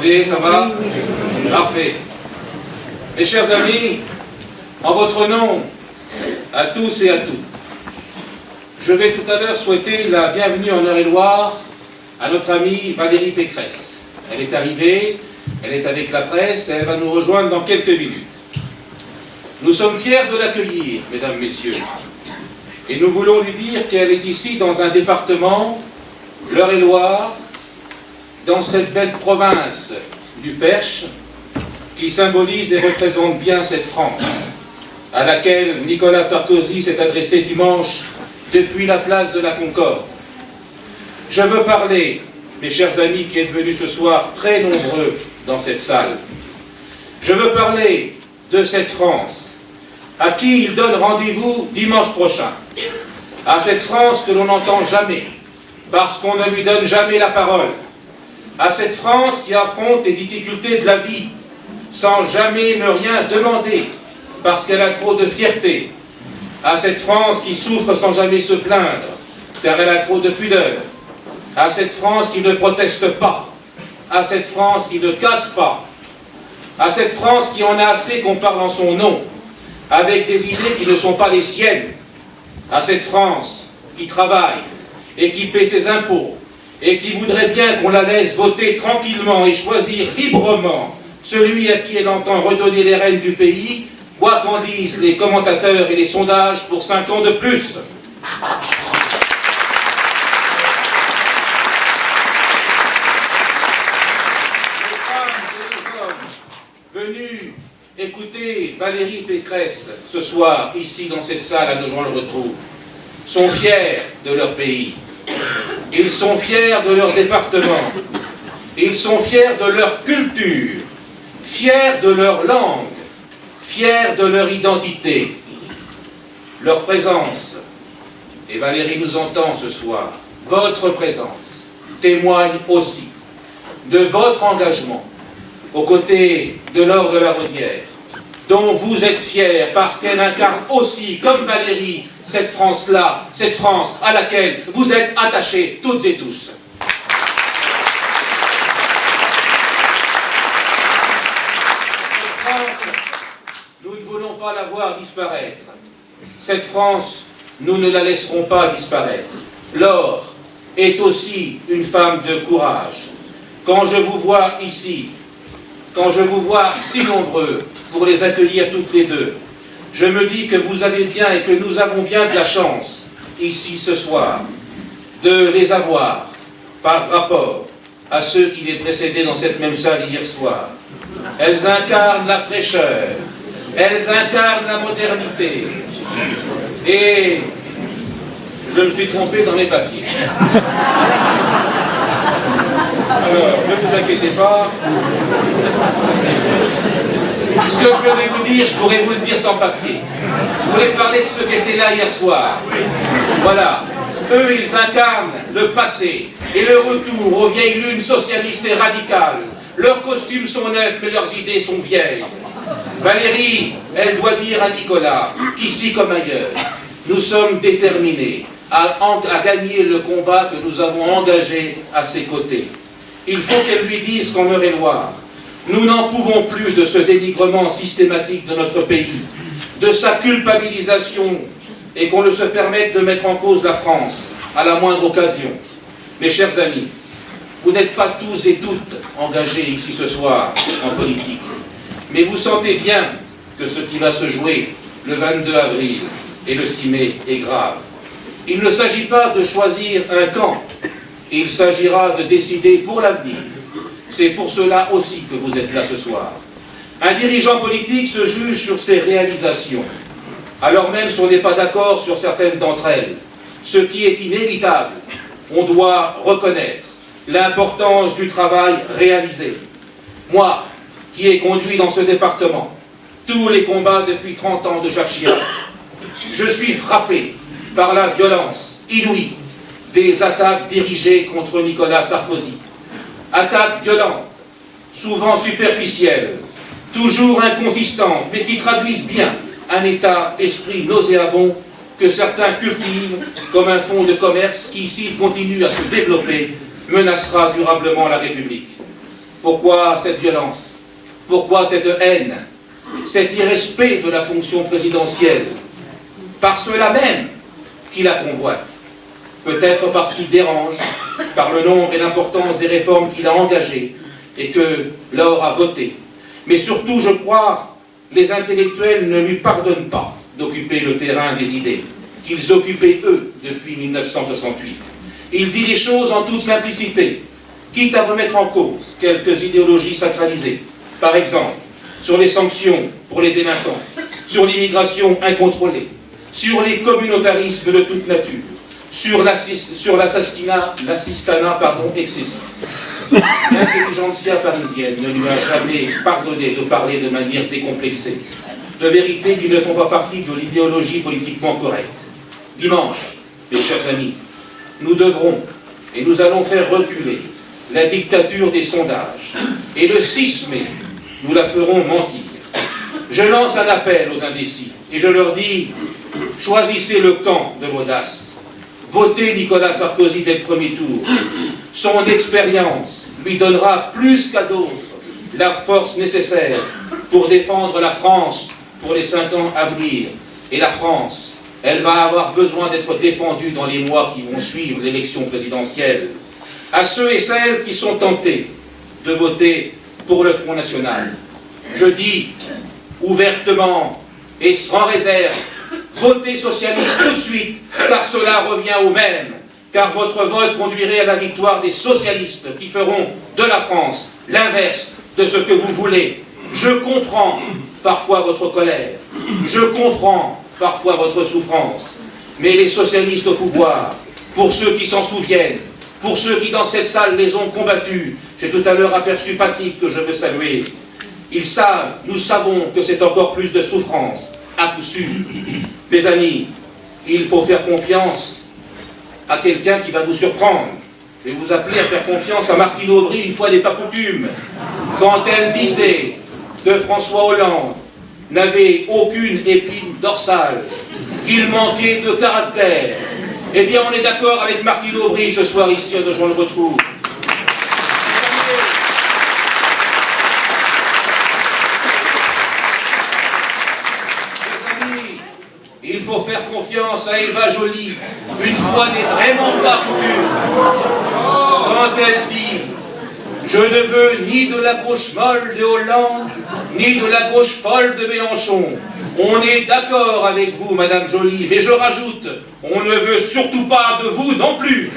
m'entendez, ça va? Parfait. Mes chers amis, en votre nom, à tous et à toutes, je vais tout à l'heure souhaiter la bienvenue en Eure-et-Loire à notre amie Valérie Pécresse. Elle est arrivée, elle est avec la presse, et elle va nous rejoindre dans quelques minutes. Nous sommes fiers de l'accueillir, mesdames, messieurs, et nous voulons lui dire qu'elle est ici dans un département, l'Eure-et-Loire, dans cette belle province du Perche, qui symbolise et représente bien cette France, à laquelle Nicolas Sarkozy s'est adressé dimanche depuis la place de la Concorde. Je veux parler, mes chers amis qui êtes venus ce soir très nombreux dans cette salle, je veux parler de cette France, à qui il donne rendez-vous dimanche prochain, à cette France que l'on n'entend jamais, parce qu'on ne lui donne jamais la parole, à cette France qui affronte les difficultés de la vie, sans jamais ne rien demander, parce qu'elle a trop de fierté, à cette France qui souffre sans jamais se plaindre, car elle a trop de pudeur, à cette France qui ne proteste pas, à cette France qui ne casse pas, à cette France qui en a assez qu'on parle en son nom, avec des idées qui ne sont pas les siennes, à cette France qui travaille et qui paie ses impôts, et qui voudrait bien qu'on la laisse voter tranquillement et choisir librement celui à qui elle entend redonner les rênes du pays, quoi qu'en disent les commentateurs et les sondages pour 5 ans de plus. Les femmes et les hommes venus écouter Valérie Pécresse ce soir, ici dans cette salle, à nos gens le retrouvent, sont fiers de leur pays. Ils sont fiers de leur département, ils sont fiers de leur culture, fiers de leur langue, fiers de leur identité. Leur présence, et Valérie nous entend ce soir, votre présence témoigne aussi de votre engagement aux côtés de Laure de la Raudière, dont vous êtes fiers parce qu'elle incarne aussi, comme Valérie, cette France-là, cette France à laquelle vous êtes attachés toutes et tous. Cette France, nous ne voulons pas la voir disparaître. Cette France, nous ne la laisserons pas disparaître. Laure est aussi une femme de courage. Quand je vous vois ici, quand je vous vois si nombreux pour les accueillir toutes les deux, je me dis que vous avez bien et que nous avons bien de la chance, ici ce soir, de les avoir par rapport à ceux qui les précédaient dans cette même salle hier soir. Elles incarnent la fraîcheur, elles incarnent la modernité. Et je me suis trompé dans mes papiers. Alors, ne vous inquiétez pas. Ce que je vais vous dire, je pourrais vous le dire sans papier. Je voulais parler de ceux qui étaient là hier soir. Voilà. Eux, ils incarnent le passé et le retour aux vieilles lunes socialistes et radicales. Leurs costumes sont neufs, mais leurs idées sont vieilles. Valérie, elle doit dire à Nicolas qu'ici comme ailleurs, nous sommes déterminés à gagner le combat que nous avons engagé à ses côtés. Il faut qu'elle lui dise qu'en Eure-et-Loire, nous n'en pouvons plus de ce dénigrement systématique de notre pays, de sa culpabilisation, et qu'on ne se permette de mettre en cause la France à la moindre occasion. Mes chers amis, vous n'êtes pas tous et toutes engagés ici ce soir en politique, mais vous sentez bien que ce qui va se jouer le 22 avril et le 6 mai est grave. Il ne s'agit pas de choisir un camp, il s'agira de décider pour l'avenir. C'est pour cela aussi que vous êtes là ce soir. Un dirigeant politique se juge sur ses réalisations, alors même si on n'est pas d'accord sur certaines d'entre elles. Ce qui est inévitable, on doit reconnaître l'importance du travail réalisé. Moi, qui ai conduit dans ce département tous les combats depuis 30 ans de Jacques Chirac, je suis frappé par la violence inouïe des attaques dirigées contre Nicolas Sarkozy. Attaques violentes, souvent superficielles, toujours inconsistantes, mais qui traduisent bien un état d'esprit nauséabond que certains cultivent comme un fonds de commerce qui, s'il continue à se développer, menacera durablement la République. Pourquoi cette violence? Pourquoi cette haine? Cet irrespect de la fonction présidentielle? Par ceux-là même qui la convoitent. Peut-être parce qu'il dérange, par le nombre et l'importance des réformes qu'il a engagées et que l'or a voté. Mais surtout, je crois, les intellectuels ne lui pardonnent pas d'occuper le terrain des idées, qu'ils occupaient eux depuis 1968. Il dit les choses en toute simplicité, quitte à remettre en cause quelques idéologies sacralisées. Par exemple, sur les sanctions pour les délinquants, sur l'immigration incontrôlée, sur les communautarismes de toute nature, sur l'assistanat excessif. L'intelligentsia parisienne ne lui a jamais pardonné de parler de manière décomplexée, de vérités qui ne font pas partie de l'idéologie politiquement correcte. Dimanche, mes chers amis, nous devrons et nous allons faire reculer la dictature des sondages. Et le 6 mai, nous la ferons mentir. Je lance un appel aux indécis et je leur dis, choisissez le camp de l'audace. Votez Nicolas Sarkozy dès le premier tour. Son expérience lui donnera plus qu'à d'autres la force nécessaire pour défendre la France pour les 5 ans à venir. Et la France, elle va avoir besoin d'être défendue dans les mois qui vont suivre l'élection présidentielle. À ceux et celles qui sont tentés de voter pour le Front National, je dis ouvertement et sans réserve, votez socialiste tout de suite, car cela revient au même, car votre vote conduirait à la victoire des socialistes qui feront de la France l'inverse de ce que vous voulez. Je comprends parfois votre colère, je comprends parfois votre souffrance, mais les socialistes au pouvoir, pour ceux qui s'en souviennent, pour ceux qui dans cette salle les ont combattus, j'ai tout à l'heure aperçu Patrick que je veux saluer, ils savent, nous savons que c'est encore plus de souffrance, à coup sûr. Mes amis, il faut faire confiance à quelqu'un qui va vous surprendre. Je vais vous appeler à faire confiance à Martine Aubry, une fois n'est pas coutume, quand elle disait que François Hollande n'avait aucune épine dorsale, qu'il manquait de caractère. Eh bien, on est d'accord avec Martine Aubry ce soir ici à Nogent-le-Rotrou. Il faut faire confiance à Eva Joly, une fois n'est vraiment pas coutume, quand elle dit « Je ne veux ni de la gauche molle de Hollande, ni de la gauche folle de Mélenchon. » On est d'accord avec vous, Madame Joly, mais je rajoute, on ne veut surtout pas de vous non plus.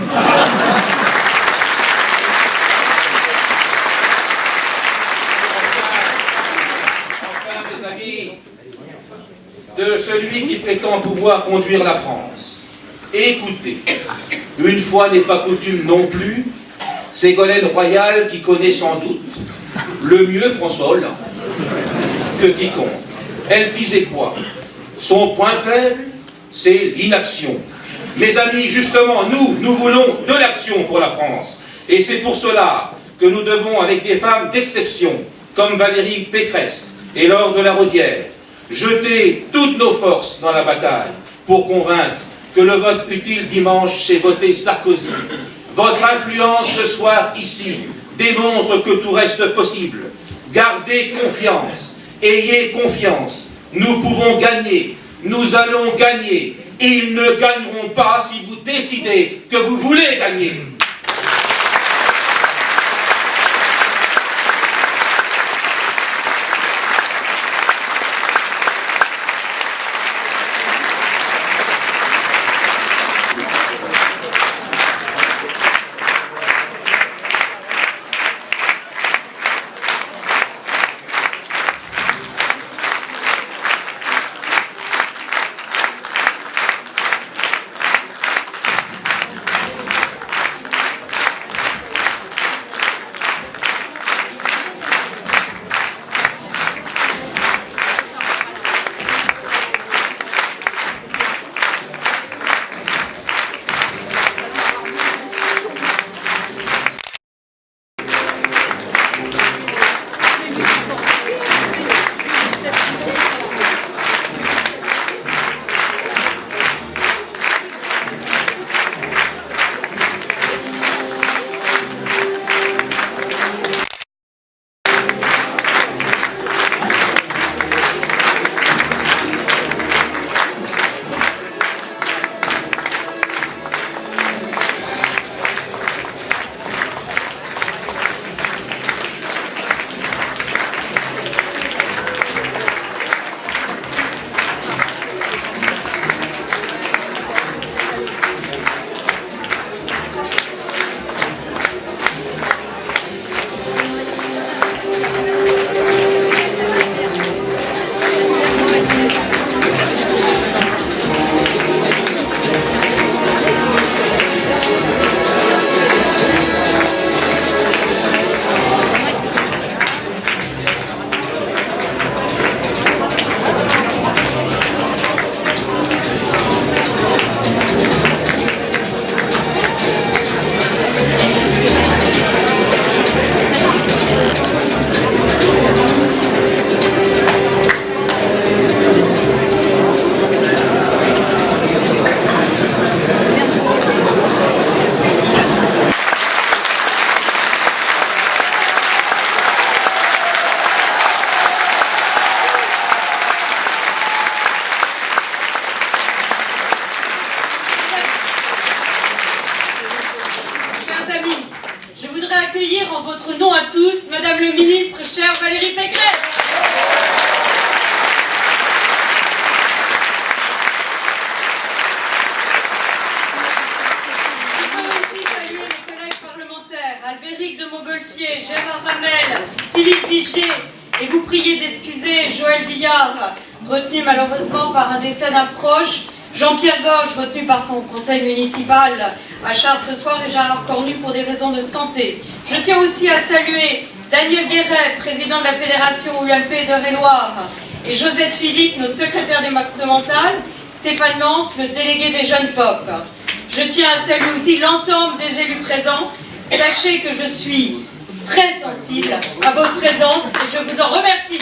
Enfin, mes amis, de celui qui prétend pouvoir conduire la France. Écoutez, une fois n'est pas coutume non plus, Ségolène Royal qui connaît sans doute le mieux François Hollande que quiconque. Elle disait quoi? Son point faible, c'est l'inaction. Mes amis, justement, nous voulons de l'action pour la France. Et c'est pour cela que nous devons, avec des femmes d'exception, comme Valérie Pécresse et Laure de la Raudière, jeter toutes nos forces dans la bataille pour convaincre que le vote utile dimanche, c'est voter Sarkozy. Votre influence ce soir ici démontre que tout reste possible. Gardez confiance, ayez confiance. Nous pouvons gagner, nous allons gagner. Ils ne gagneront pas si vous décidez que vous voulez gagner. amis, je voudrais accueillir en votre nom à tous Madame le ministre, chère Valérie Pécresse. Je veux aussi saluer mes collègues parlementaires, Albéric de Montgolfier, Gérard Hamel, Philippe Vigier, et vous prier d'excuser Joël Villard, retenu malheureusement par un décès d'un proche, Jean-Pierre Gorge, retenu par son conseil municipal à Chartres ce soir, et Gérard Cornu pour des raisons de santé. Je tiens aussi à saluer Daniel Guéret, président de la Fédération UMP d'Eure-et-Loire, et Josette Philippe, notre secrétaire départemental, Stéphane Lance, le délégué des Jeunes Pop. Je tiens à saluer aussi l'ensemble des élus présents. Sachez que je suis très sensible à votre présence et je vous en remercie.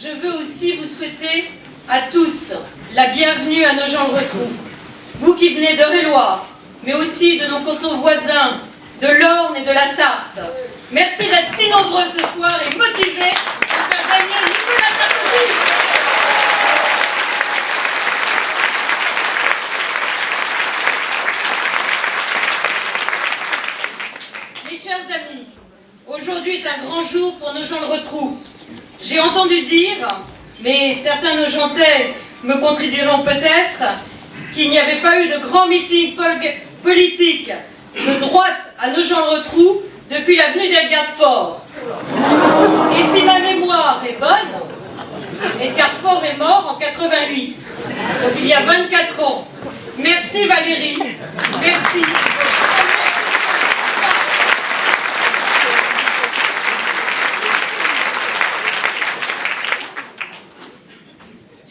Je veux aussi vous souhaiter à tous la bienvenue à Nogent-le-Rotrou. Vous qui venez d'Eure-et-Loire, mais aussi de nos cantons voisins, de l'Orne et de la Sarthe. Merci d'être si nombreux ce soir et motivés à faire gagner Nicolas Sarkozy. Mes chers amis, aujourd'hui est un grand jour pour Nogent-le-Rotrou. J'ai entendu dire, mais certains Nogentais me contrediront peut-être, qu'il n'y avait pas eu de grand meeting politique de droite à Nogent-le-Rotrou depuis l'avenue d'Edgar Faure. Et si ma mémoire est bonne, Edgar Faure est mort en 88, donc il y a 24 ans. Merci Valérie, merci.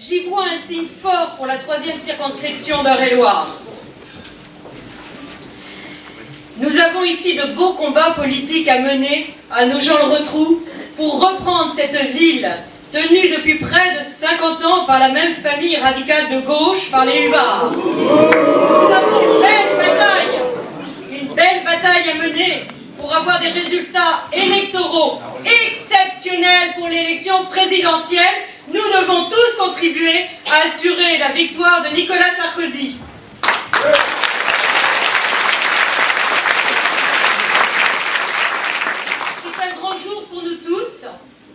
J'y vois un signe fort pour la 3e circonscription d'Eure-et-Loire. Nous avons ici de beaux combats politiques à mener à Nogent-le-Rotrou pour reprendre cette ville tenue depuis près de 50 ans par la même famille radicale de gauche, par les Huvards. Nous avons une belle bataille à mener pour avoir des résultats électoraux exceptionnels pour l'élection présidentielle. Nous devons tous contribuer à assurer la victoire de Nicolas Sarkozy. C'est un grand jour pour nous tous.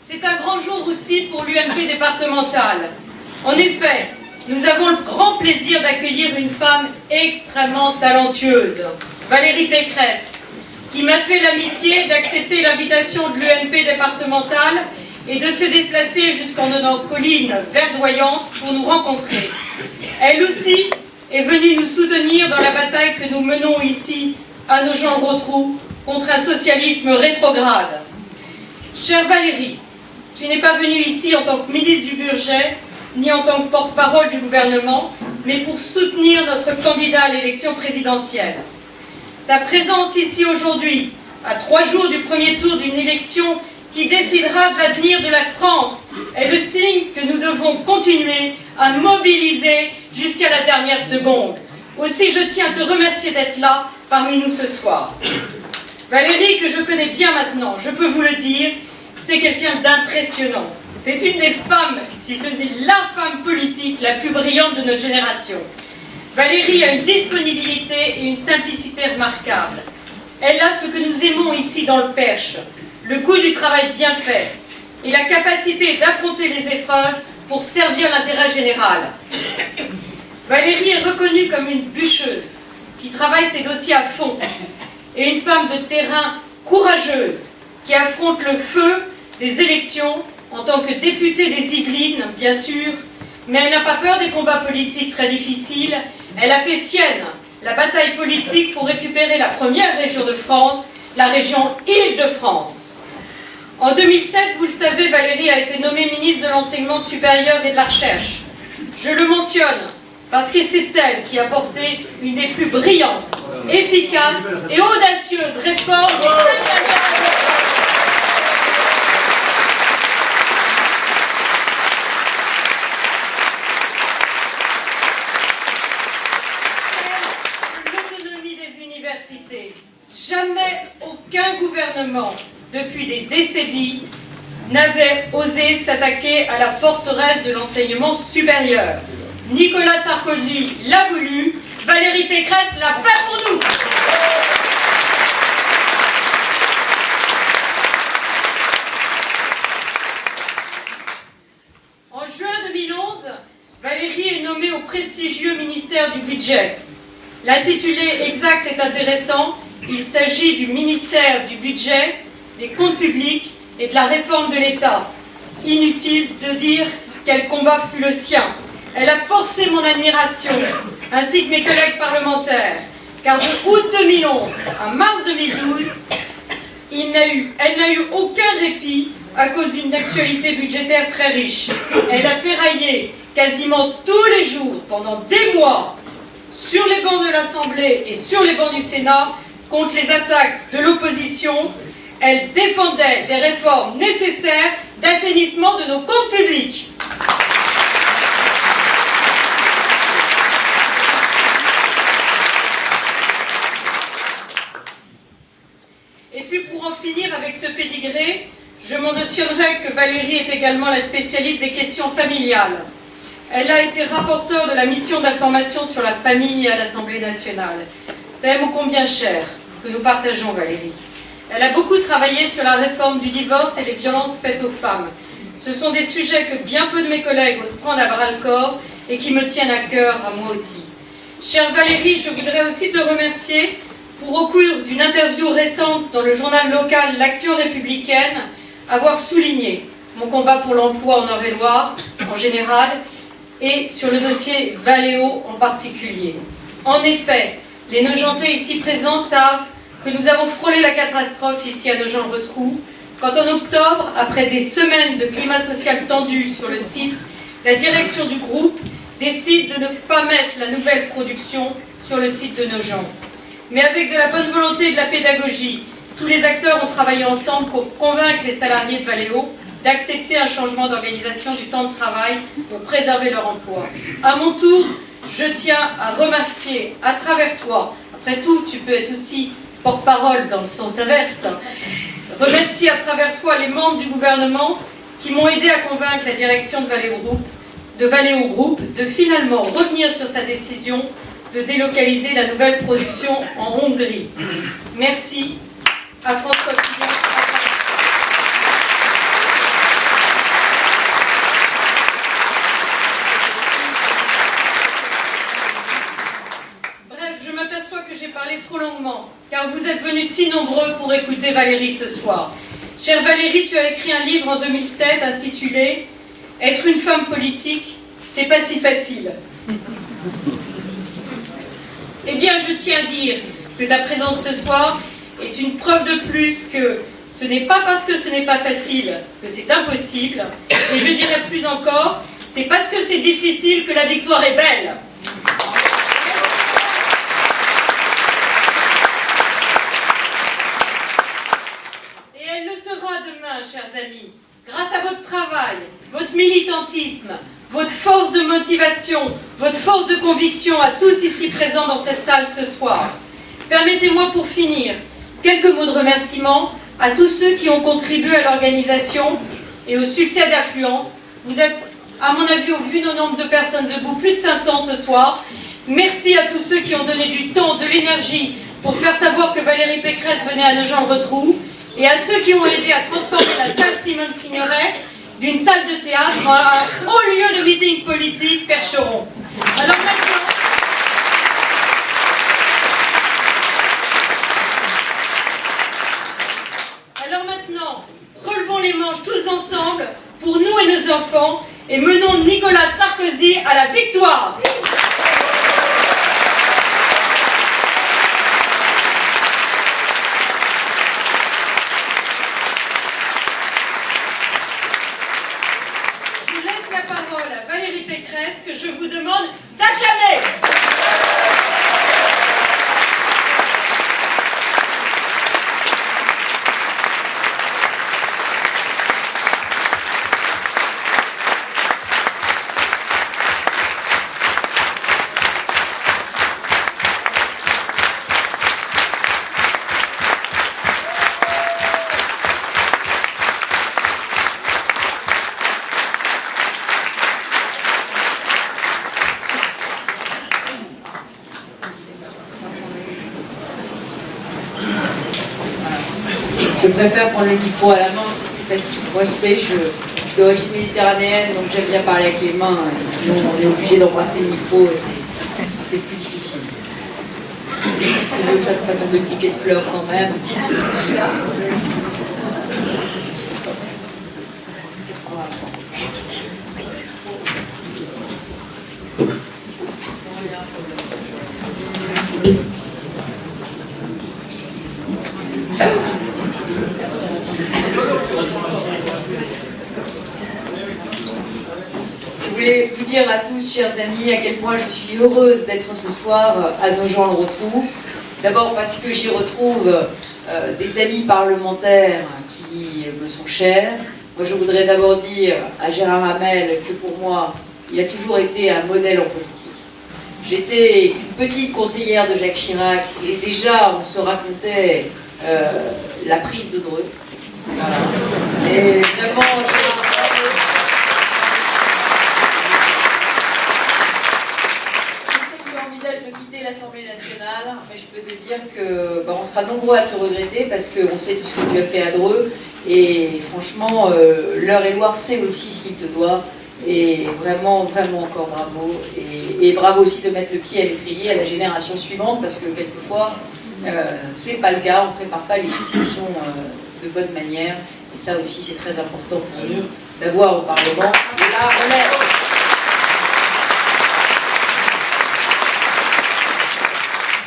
C'est un grand jour aussi pour l'UMP départementale. En effet, nous avons le grand plaisir d'accueillir une femme extrêmement talentueuse, Valérie Pécresse, qui m'a fait l'amitié d'accepter l'invitation de l'UMP départementale et de se déplacer jusqu'en nos collines verdoyantes pour nous rencontrer. Elle aussi est venue nous soutenir dans la bataille que nous menons ici à Nogent-le-Rotrou contre un socialisme rétrograde. Chère Valérie, tu n'es pas venue ici en tant que ministre du Budget, ni en tant que porte-parole du gouvernement, mais pour soutenir notre candidat à l'élection présidentielle. Ta présence ici aujourd'hui, à 3 jours du premier tour d'une élection qui décidera de l'avenir de la France, est le signe que nous devons continuer à mobiliser jusqu'à la dernière seconde. Aussi, je tiens à te remercier d'être là parmi nous ce soir. Valérie, que je connais bien maintenant, je peux vous le dire, c'est quelqu'un d'impressionnant. C'est une des femmes, si ce n'est la femme politique la plus brillante de notre génération. Valérie a une disponibilité et une simplicité remarquables. Elle a ce que nous aimons ici dans le Perche, le goût du travail bien fait et la capacité d'affronter les épreuves pour servir l'intérêt général. Valérie est reconnue comme une bûcheuse qui travaille ses dossiers à fond et une femme de terrain courageuse qui affronte le feu des élections en tant que députée des Yvelines, bien sûr, mais elle n'a pas peur des combats politiques très difficiles. Elle a fait sienne la bataille politique pour récupérer la première région de France, la région Île-de-France. En 2007, vous le savez, Valérie a été nommée ministre de l'Enseignement supérieur et de la Recherche. Je le mentionne parce que c'est elle qui a porté une des plus brillantes, efficaces et audacieuses réformes des 5 dernières années. L'autonomie des universités. Jamais aucun gouvernement, depuis depuis des décennies, n'avait osé s'attaquer à la forteresse de l'enseignement supérieur. Nicolas Sarkozy l'a voulu, Valérie Pécresse l'a fait pour nous. En juin 2011, Valérie est nommée au prestigieux ministère du Budget. L'intitulé exact est intéressant. Il s'agit du ministère du Budget, des comptes publics et de la réforme de l'État. Inutile de dire quel combat fut le sien. Elle a forcé mon admiration, ainsi que mes collègues parlementaires, car de août 2011 à mars 2012, elle n'a eu aucun répit à cause d'une actualité budgétaire très riche. Elle a ferraillé quasiment tous les jours, pendant des mois, sur les bancs de l'Assemblée et sur les bancs du Sénat, contre les attaques de l'opposition. Elle défendait les réformes nécessaires d'assainissement de nos comptes publics. Et puis pour en finir avec ce pédigré, je mentionnerai que Valérie est également la spécialiste des questions familiales. Elle a été rapporteure de la mission d'information sur la famille à l'Assemblée nationale. Thème ô combien cher que nous partageons, Valérie. Elle a beaucoup travaillé sur la réforme du divorce et les violences faites aux femmes. Ce sont des sujets que bien peu de mes collègues osent prendre à bras-le-corps et qui me tiennent à cœur, à moi aussi. Chère Valérie, je voudrais aussi te remercier pour, au cours d'une interview récente dans le journal local L'Action républicaine, avoir souligné mon combat pour l'emploi en Eure-et-Loire en général et sur le dossier Valeo en particulier. En effet, les Nogentais ici présents savent que nous avons frôlé la catastrophe ici à Nogent-le-Rotrou, quand en octobre, après des semaines de climat social tendu sur le site, la direction du groupe décide de ne pas mettre la nouvelle production sur le site de Nogent. Mais avec de la bonne volonté et de la pédagogie, tous les acteurs ont travaillé ensemble pour convaincre les salariés de Valeo d'accepter un changement d'organisation du temps de travail pour préserver leur emploi. À mon tour, je tiens à remercier à travers toi, après tout, tu peux être aussi porte-parole dans le sens inverse, remercier à travers toi les membres du gouvernement qui m'ont aidé à convaincre la direction de Valeo Group de finalement revenir sur sa décision de délocaliser la nouvelle production en Hongrie. Merci à François Fillon. Bref, je m'aperçois que j'ai parlé trop longuement, car vous êtes venus si nombreux pour écouter Valérie ce soir. Chère Valérie, tu as écrit un livre en 2007 intitulé « Être une femme politique, c'est pas si facile ». Eh bien, je tiens à dire que ta présence ce soir est une preuve de plus que ce n'est pas parce que ce n'est pas facile que c'est impossible, et je dirais plus encore, c'est parce que c'est difficile que la victoire est belle. Et elle le sera demain, chers amis, grâce à votre travail, votre militantisme, votre force de motivation, votre force de conviction à tous ici présents dans cette salle ce soir. Permettez-moi pour finir quelques mots de remerciement à tous ceux qui ont contribué à l'organisation et au succès d'Affluence. Vous êtes, à mon avis, au vu du nombre de personnes debout, plus de 500 ce soir. Merci à tous ceux qui ont donné du temps, de l'énergie pour faire savoir que Valérie Pécresse venait à Nogent-le-Rotrou, et à ceux qui ont aidé à transformer la salle Simone Signoret d'une salle de théâtre à un haut lieu de meeting politique Percheron. Alors maintenant, relevons les manches tous ensemble pour nous et nos enfants et menons Nicolas Sarkozy à la victoire. La parole à Valérie Pécresse que je vous demande d'acclamer. préfère prendre le micro à la main, c'est plus facile. Moi, vous savez, je suis d'origine méditerranéenne, donc j'aime bien parler avec les mains. Sinon, on est obligé d'embrasser le micro, c'est plus difficile. Que je ne fasse pas tomber le bouquet de fleurs quand même. Merci. Je voulais vous dire à tous, chers amis, à quel point je suis heureuse d'être ce soir à Nogent-le-Rotrou. D'abord parce que j'y retrouve des amis parlementaires qui me sont chers. Moi, je voudrais d'abord dire à Gérard Hamel que pour moi, il a toujours été un modèle en politique. J'étais une petite conseillère de Jacques Chirac et déjà on se racontait la prise de Dreux. Voilà. Et vraiment, je sais que tu envisages de quitter l'Assemblée nationale, mais je peux te dire que on sera nombreux à te regretter parce qu'on sait tout ce que tu as fait à Dreux. Et franchement, l'Eure-et-Loir sait aussi ce qu'il te doit. Et vraiment, vraiment encore bravo. Et bravo aussi de mettre le pied à l'étrier à la génération suivante, parce que quelquefois, c'est pas le cas, on ne prépare pas les successions de bonne manière. Et ça aussi, c'est très important pour nous d'avoir au Parlement la relève.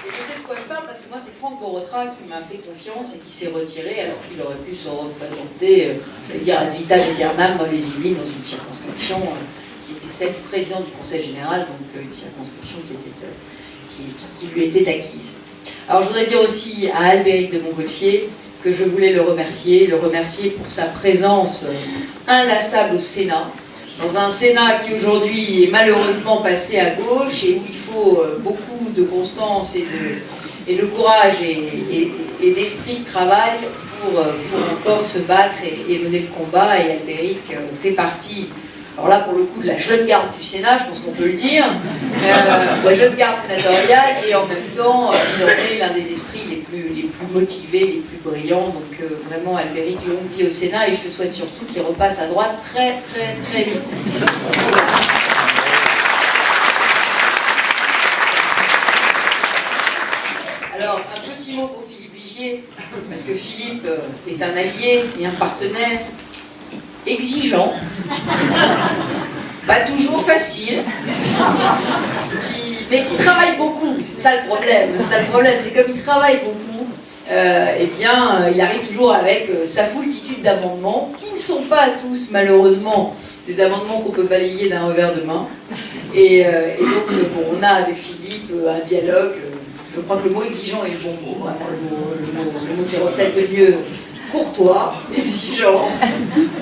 Et je sais de quoi je parle, parce que moi, c'est Franck Borotra qui m'a fait confiance et qui s'est retiré, alors qu'il aurait pu se représenter, je vais dire, ad vitam aeternam dans les Yvelines, dans une circonscription qui était celle du président du Conseil général, donc une circonscription qui lui était acquise. Alors je voudrais dire aussi à Albéric de Montgolfier que je voulais le remercier pour sa présence inlassable au Sénat, dans un Sénat qui aujourd'hui est malheureusement passé à gauche et où il faut beaucoup de constance et de courage et d'esprit de travail pour encore se battre et mener le combat. Et Albéric fait partie, alors là pour le coup, de la jeune garde du Sénat, je pense qu'on peut le dire, la jeune garde sénatoriale, et en même temps il en est l'un des esprits les plus motivés, les plus brillants. Donc vraiment Albéric, longue vie au Sénat, et je te souhaite surtout qu'il repasse à droite très très très vite. Alors, un petit mot pour Philippe Vigier, parce que Philippe est un allié et un partenaire exigeant, pas toujours facile, mais qui travaille beaucoup. C'est ça le problème. C'est comme il travaille beaucoup, eh bien, il arrive toujours avec sa foultitude d'amendements, qui ne sont pas tous, malheureusement, des amendements qu'on peut balayer d'un revers de main. Et donc, on a avec Philippe un dialogue. Je crois que le mot exigeant est le bon mot, vraiment le mot qui reflète le mieux courtois, exigeant.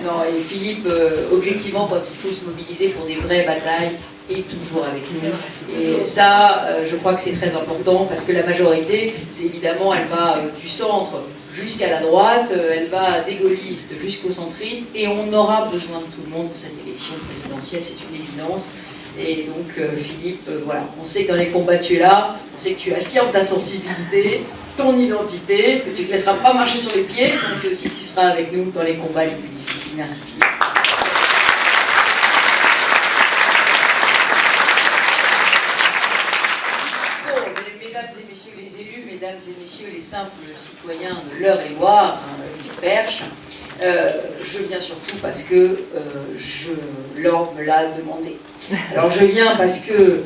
Non, et Philippe, objectivement, quand il faut se mobiliser pour des vraies batailles, est toujours avec nous. Et ça, je crois que c'est très important, parce que la majorité, c'est évidemment, elle va du centre jusqu'à la droite, elle va des gaullistes jusqu'aux centristes, et on aura besoin de tout le monde pour cette élection présidentielle, c'est une évidence. Et donc Philippe, voilà, on sait que dans les combats tu es là, on sait que tu affirmes ta sensibilité, ton identité, que tu ne te laisseras pas marcher sur les pieds, on sait aussi que tu seras avec nous dans les combats les plus difficiles. Merci Philippe. Bon, mesdames et messieurs les élus, mesdames et messieurs les simples citoyens de l'Eure-et-Loir, du Perche, je viens surtout parce que l'Or me l'a demandé. Alors je viens parce que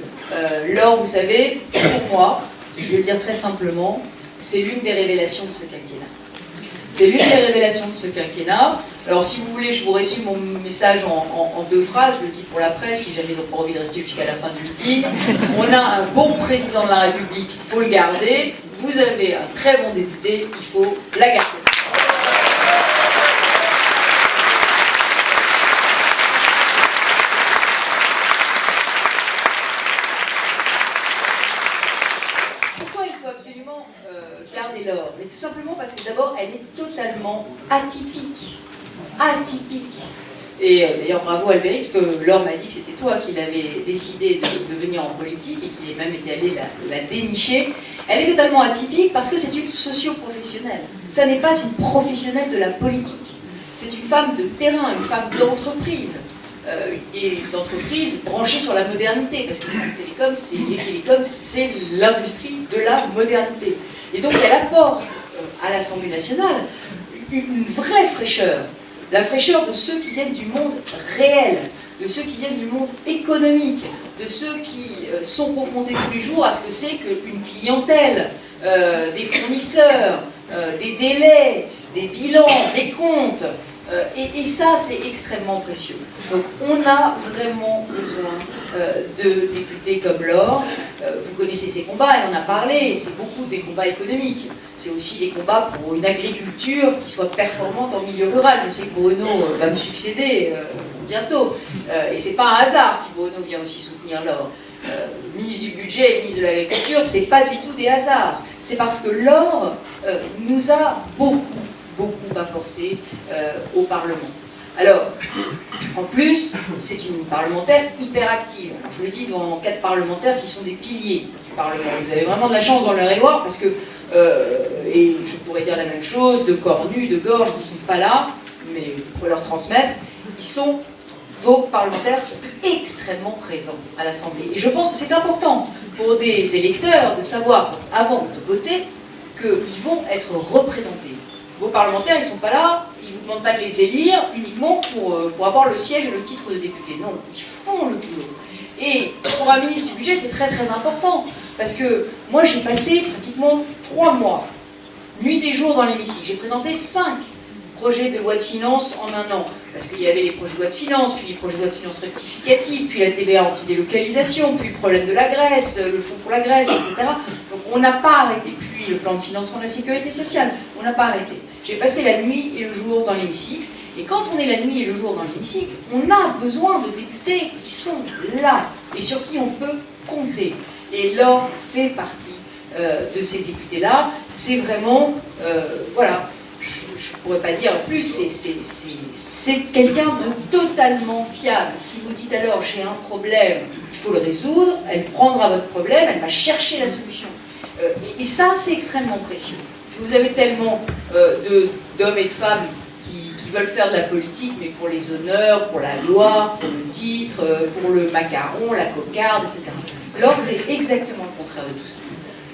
l'or, vous savez, pour moi, je vais le dire très simplement, c'est l'une des révélations de ce quinquennat. C'est l'une des révélations de ce quinquennat. Alors si vous voulez, je vous résume mon message en deux phrases, je le dis pour la presse, si jamais ils n'ont pas envie de rester jusqu'à la fin du meeting. On a un bon président de la République, il faut le garder. Vous avez un très bon député, il faut la garder. Absolument garder l'or, mais tout simplement parce que d'abord elle est totalement atypique. Et d'ailleurs, bravo Albéric, parce que Laure m'a dit que c'était toi qui l'avais décidé de venir en politique et qu'il est même été allé la dénicher. Elle est totalement atypique parce que c'est une socio-professionnelle. Ça n'est pas une professionnelle de la politique. C'est une femme de terrain, une femme d'entreprise. Et d'entreprise branchée sur la modernité, parce que France Télécom, les télécoms, c'est l'industrie de la modernité. Et donc elle apporte à l'Assemblée nationale une vraie fraîcheur, la fraîcheur de ceux qui viennent du monde réel, de ceux qui viennent du monde économique, de ceux qui sont confrontés tous les jours à ce que c'est qu'une clientèle, des fournisseurs, des délais, des bilans, des comptes. Et ça, c'est extrêmement précieux. Donc, on a vraiment besoin de députés comme Laure. Vous connaissez ses combats, elle en a parlé, c'est beaucoup des combats économiques. C'est aussi des combats pour une agriculture qui soit performante en milieu rural. Je sais que Bruno va me succéder bientôt. Et c'est pas un hasard si Bruno vient aussi soutenir Laure. Ministre du budget et ministre de l'agriculture, c'est pas du tout des hasards. C'est parce que Laure nous a beaucoup apporté au Parlement. Alors, en plus, c'est une parlementaire hyper active. Alors, je le dis devant 4 parlementaires qui sont des piliers du Parlement. Vous avez vraiment de la chance dans l'Eure-et-Loire parce que, et je pourrais dire la même chose, de Cornu, de Gorge, qui ne sont pas là, mais vous pouvez leur transmettre, vos parlementaires sont extrêmement présents à l'Assemblée. Et je pense que c'est important pour des électeurs de savoir, avant de voter, qu'ils vont être représentés. Vos parlementaires, ils ne sont pas là, ils ne vous demandent pas de les élire uniquement pour avoir le siège et le titre de député. Non, ils font le boulot. Et pour un ministre du budget, c'est très très important. Parce que moi, j'ai passé pratiquement 3 mois, nuit et jour dans l'hémicycle. J'ai présenté 5 projets de loi de finances en 1 an. Parce qu'il y avait les projets de loi de finances, puis les projets de loi de finances rectificatives, puis la TVA anti-délocalisation, puis le problème de la Grèce, le fonds pour la Grèce, etc. Donc on n'a pas arrêté. Puis le plan de financement de la sécurité sociale, on n'a pas arrêté. J'ai passé la nuit et le jour dans l'hémicycle. Et quand on est la nuit et le jour dans l'hémicycle, on a besoin de députés qui sont là et sur qui on peut compter. Et Laure fait partie de ces députés-là. C'est vraiment, voilà, je ne pourrais pas dire plus, c'est quelqu'un de totalement fiable. Si vous dites alors j'ai un problème, il faut le résoudre, elle prendra votre problème, elle va chercher la solution. Et ça, c'est extrêmement précieux. Parce que vous avez tellement d'hommes et de femmes qui veulent faire de la politique, mais pour les honneurs, pour la gloire, pour le titre, pour le macaron, la cocarde, etc. Laure, c'est exactement le contraire de tout ça.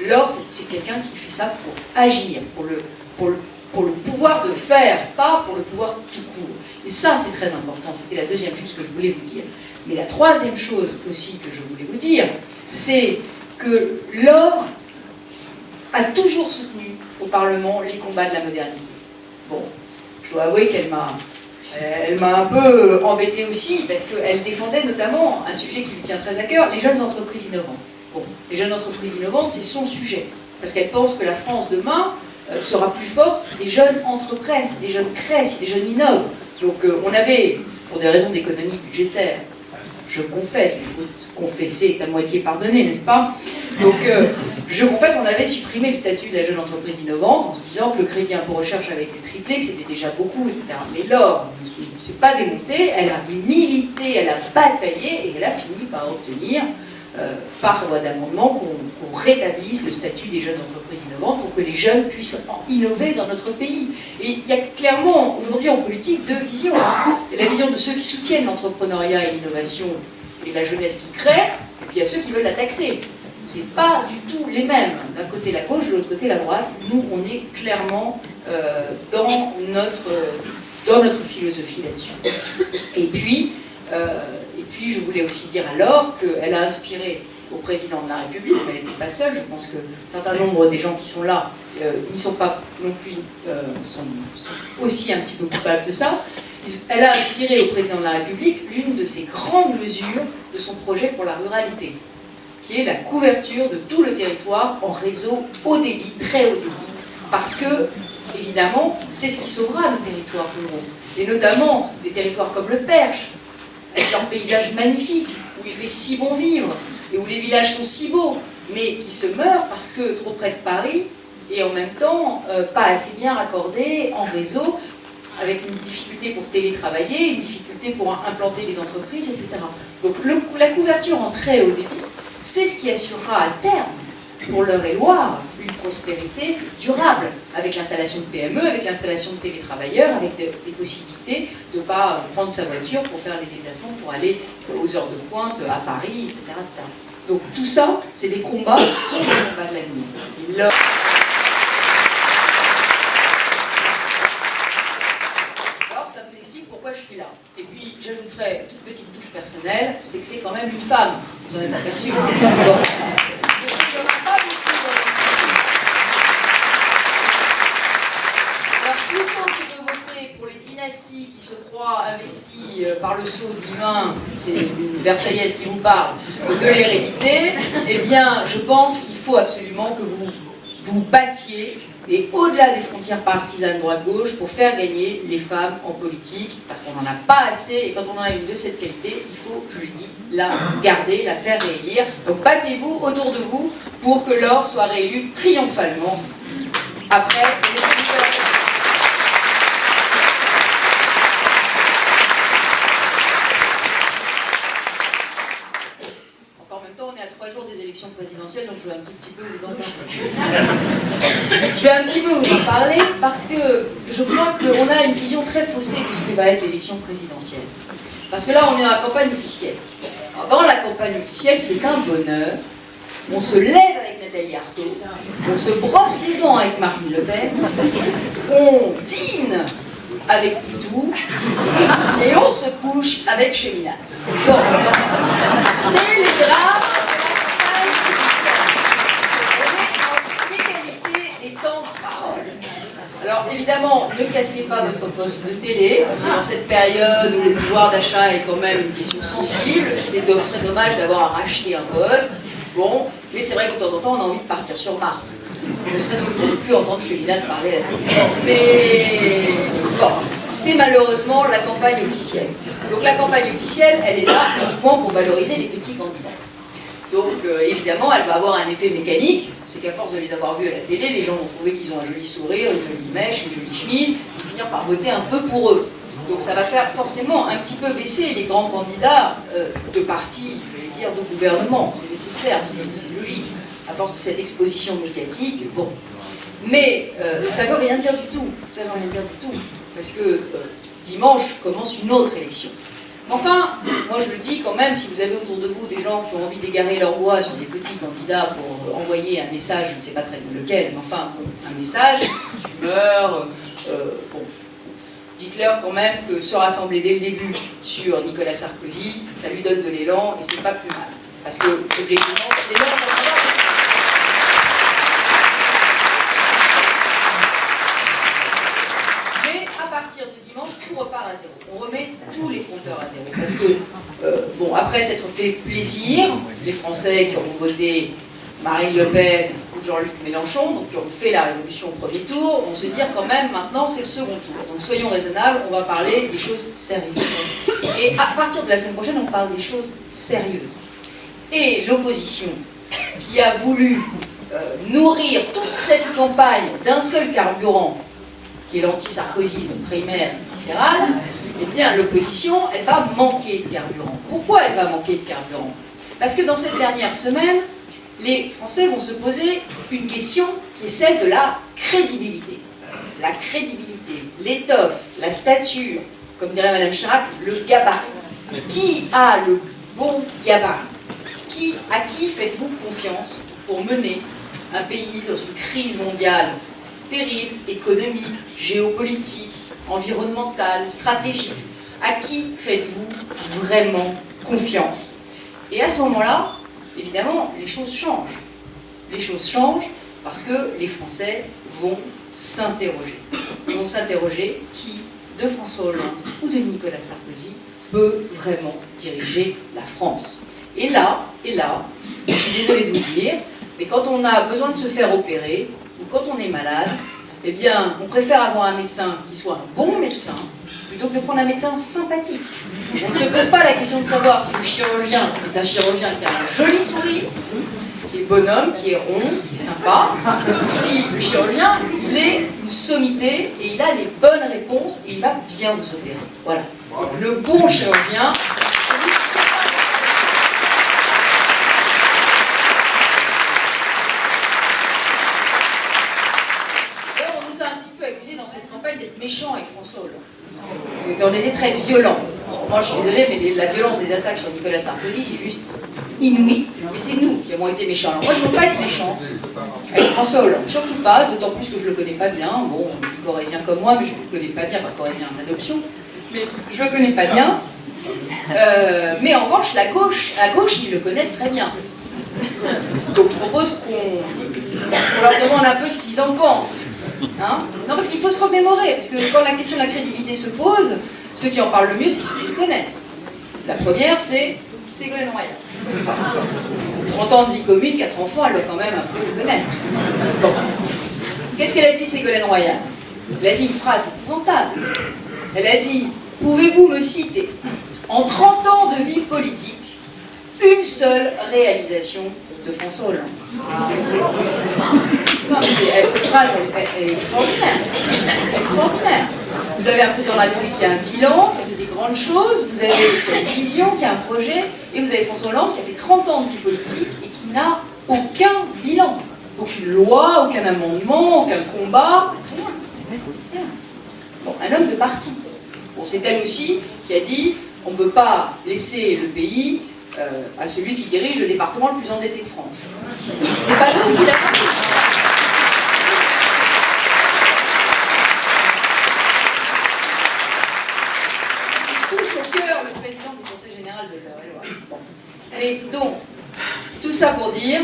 Laure, c'est quelqu'un qui fait ça pour agir, pour le pouvoir de faire, pas pour le pouvoir tout court. Et ça, c'est très important. C'était la deuxième chose que je voulais vous dire. Mais la troisième chose aussi que je voulais vous dire, c'est que Laure a toujours soutenu au Parlement les combats de la modernité. Bon, je dois avouer qu'elle m'a un peu embêtée aussi, parce qu'elle défendait notamment un sujet qui lui tient très à cœur, les jeunes entreprises innovantes. Bon, les jeunes entreprises innovantes, c'est son sujet, parce qu'elle pense que la France demain sera plus forte si des jeunes entreprennent, si des jeunes créent, si des jeunes innovent. Donc on avait, pour des raisons d'économie budgétaire, je confesse, mais il faut confesser, à moitié pardonner, n'est-ce pas? Donc je confesse, on avait supprimé le statut de la jeune entreprise innovante en se disant que le crédit impôt recherche avait été triplé, que c'était déjà beaucoup, etc. Mais Laure ne s'est pas démontée, elle a milité, elle a bataillé et elle a fini par obtenir, par voie d'amendement, qu'on rétablisse le statut des jeunes entreprises innovantes pour que les jeunes puissent innover dans notre pays. Et il y a clairement, aujourd'hui en politique, 2 visions. Il y a la vision de ceux qui soutiennent l'entrepreneuriat et l'innovation et la jeunesse qui crée, et puis il y a ceux qui veulent la taxer. C'est pas du tout les mêmes. D'un côté la gauche, de l'autre côté la droite. Nous, on est clairement dans notre philosophie là-dessus. Et puis, je voulais aussi dire à Laure qu'elle a inspiré au président de la République, mais elle n'était pas seule. Je pense que un certain nombre des gens qui sont là n'y sont pas non plus, sont aussi un petit peu coupables de ça. Elle a inspiré au président de la République l'une de ses grandes mesures de son projet pour la ruralité, qui est la couverture de tout le territoire en réseau haut débit, très haut débit, parce que, évidemment, c'est ce qui sauvera nos territoires ruraux, et notamment des territoires comme le Perche, avec leur paysage magnifique, où il fait si bon vivre, et où les villages sont si beaux, mais qui se meurent parce que trop près de Paris, et en même temps pas assez bien raccordés en réseau, avec une difficulté pour télétravailler, une difficulté pour implanter les entreprises, etc. Donc la couverture en très haut débit, c'est ce qui assurera à terme, pour l'Eure-et-Loire, une prospérité durable, avec l'installation de PME, avec l'installation de télétravailleurs, avec des possibilités de ne pas prendre sa voiture pour faire les déplacements, pour aller aux heures de pointe à Paris, etc. etc. Donc tout ça, c'est des combats qui sont des combats de l'avenir. Alors ça vous explique pourquoi je suis là. Et puis j'ajouterais une toute petite touche personnelle, c'est que c'est quand même une femme. Vous en êtes aperçu. Bon. Plutôt que de voter pour les dynasties qui se croient investies par le sceau divin, c'est une Versaillaise qui vous parle, de l'hérédité, eh bien, je pense qu'il faut absolument que vous vous battiez, et au-delà des frontières partisanes droite-gauche, pour faire gagner les femmes en politique, parce qu'on n'en a pas assez, et quand on en a une de cette qualité, il faut, je le dis, la garder, la faire réélire. Donc battez-vous autour de vous pour que Laure soit réélue triomphalement après l'élection de la on est à 3 jours des élections présidentielles, donc je vais un tout petit peu vous en parler. Je vais un petit peu vous en parler parce que je crois qu'on a une vision très faussée de ce que va être l'élection présidentielle. Parce que là, on est dans la campagne officielle. Alors, dans la campagne officielle, c'est un bonheur. On se lève avec Nathalie Arthaud, on se brosse les dents avec Marine Le Pen, on dîne avec Poutou, et on se couche avec Cheminade. Donc, c'est les drames de la campagne officielle. On est en égalité des temps de parole. Alors évidemment, ne cassez pas votre poste de télé, parce que dans cette période où le pouvoir d'achat est quand même une question sensible, ce serait dommage d'avoir à racheter un poste. Bon, mais c'est vrai que de temps en temps, on a envie de partir sur Mars. Ne serait-ce que pour ne plus entendre Cheminade parler à la télé. Mais bon, c'est malheureusement la campagne officielle. Donc la campagne officielle, elle est là uniquement pour valoriser les petits candidats. Donc évidemment, elle va avoir un effet mécanique, c'est qu'à force de les avoir vus à la télé, les gens vont trouver qu'ils ont un joli sourire, une jolie mèche, une jolie chemise, ils vont finir par voter un peu pour eux. Donc ça va faire forcément un petit peu baisser les grands candidats de partis, je vais dire, de gouvernement. C'est nécessaire, c'est logique. À force de cette exposition médiatique, bon. Mais ça ne veut rien dire du tout. Ça ne veut rien dire du tout. Parce que dimanche commence une autre élection. Mais enfin, moi je le dis quand même, si vous avez autour de vous des gens qui ont envie d'égarer leur voix sur des petits candidats pour envoyer un message, je ne sais pas très bien lequel, mais enfin, un message, d'humeur, bon. Dites-leur quand même que se rassembler dès le début sur Nicolas Sarkozy, ça lui donne de l'élan et c'est pas plus mal. Parce que, objectivement, l'élan mais à partir de dimanche, tout repart à zéro. On remet tous les compteurs à zéro. Parce que, bon, après s'être fait plaisir, les Français qui ont voté Marine Le Pen ou Jean-Luc Mélenchon, donc qui ont fait la révolution au premier tour, vont se dire quand même maintenant c'est le second tour. Donc soyons raisonnables, on va parler des choses sérieuses. Et à partir de la semaine prochaine, on parle des choses sérieuses. Et l'opposition, qui a voulu nourrir toute cette campagne d'un seul carburant, qui est l'anti-sarkozysme primaire et viscéral, eh bien l'opposition, elle va manquer de carburant. Pourquoi elle va manquer de carburant? Parce que dans cette dernière semaine, les Français vont se poser une question qui est celle de la crédibilité. La crédibilité, l'étoffe, la stature, comme dirait Madame Chirac, le gabarit. Qui a le bon gabarit? À qui faites-vous confiance pour mener un pays dans une crise mondiale terrible, économique, géopolitique, environnementale, stratégique? À qui faites-vous vraiment confiance? Et à ce moment-là, évidemment, les choses changent. Les choses changent parce que les Français vont s'interroger. Ils vont s'interroger qui, de François Hollande ou de Nicolas Sarkozy, peut vraiment diriger la France. Et là, je suis désolée de vous dire, mais quand on a besoin de se faire opérer, ou quand on est malade, eh bien, on préfère avoir un médecin qui soit un bon médecin, plutôt que de prendre un médecin sympathique. On ne se pose pas la question de savoir si le chirurgien est un chirurgien qui a un joli sourire, qui est bonhomme, qui est rond, qui est sympa, ou si le chirurgien, il une sommité, et il a les bonnes réponses, et il va bien vous opérer. Voilà. Le bon chirurgien. On nous a un petit peu accusé dans cette campagne d'être méchants avec François Hollande. On était très violents. Moi, je suis désolée, mais la violence des attaques sur Nicolas Sarkozy, c'est juste inouï. Mais c'est nous qui avons été méchants. Alors moi, je ne veux pas être méchant avec François Hollande. Surtout pas, d'autant plus que je ne le connais pas bien. Bon, il est corrézien comme moi, mais je ne le connais pas bien. Enfin, corrézien d'adoption. Mais je ne le connais pas bien. Mais en revanche, la gauche, ils le connaissent très bien. Donc je propose qu'on leur demande un peu ce qu'ils en pensent. Hein? Non, parce qu'il faut se remémorer, parce que quand la question de la crédibilité se pose, ceux qui en parlent le mieux, c'est ceux qui le connaissent. La première, c'est Ségolène Royal. 30 ans de vie commune, 4 enfants, elle doit quand même un peu le connaître. Bon. Qu'est-ce qu'elle a dit, Ségolène Royal? Elle a dit une phrase épouvantable. Elle a dit, pouvez-vous me citer, en 30 ans de vie politique, une seule réalisation de François Hollande? Non, mais cette phrase elle est extraordinaire. Extraordinaire. Vous avez un président de la République qui a un bilan, qui a fait des grandes choses, vous avez une vision, qui a un projet, et vous avez François Hollande qui a fait 30 ans de vie politique et qui n'a aucun bilan. Aucune loi, aucun amendement, aucun combat, rien. Bon, un homme de parti. Bon, c'est elle aussi qui a dit on ne peut pas laisser le pays à celui qui dirige le département le plus endetté de France. C'est pas nous qui l'avons dit. Touche au cœur le président du Conseil général de l'Eure-et-Loire. Bon. Et donc, tout ça pour dire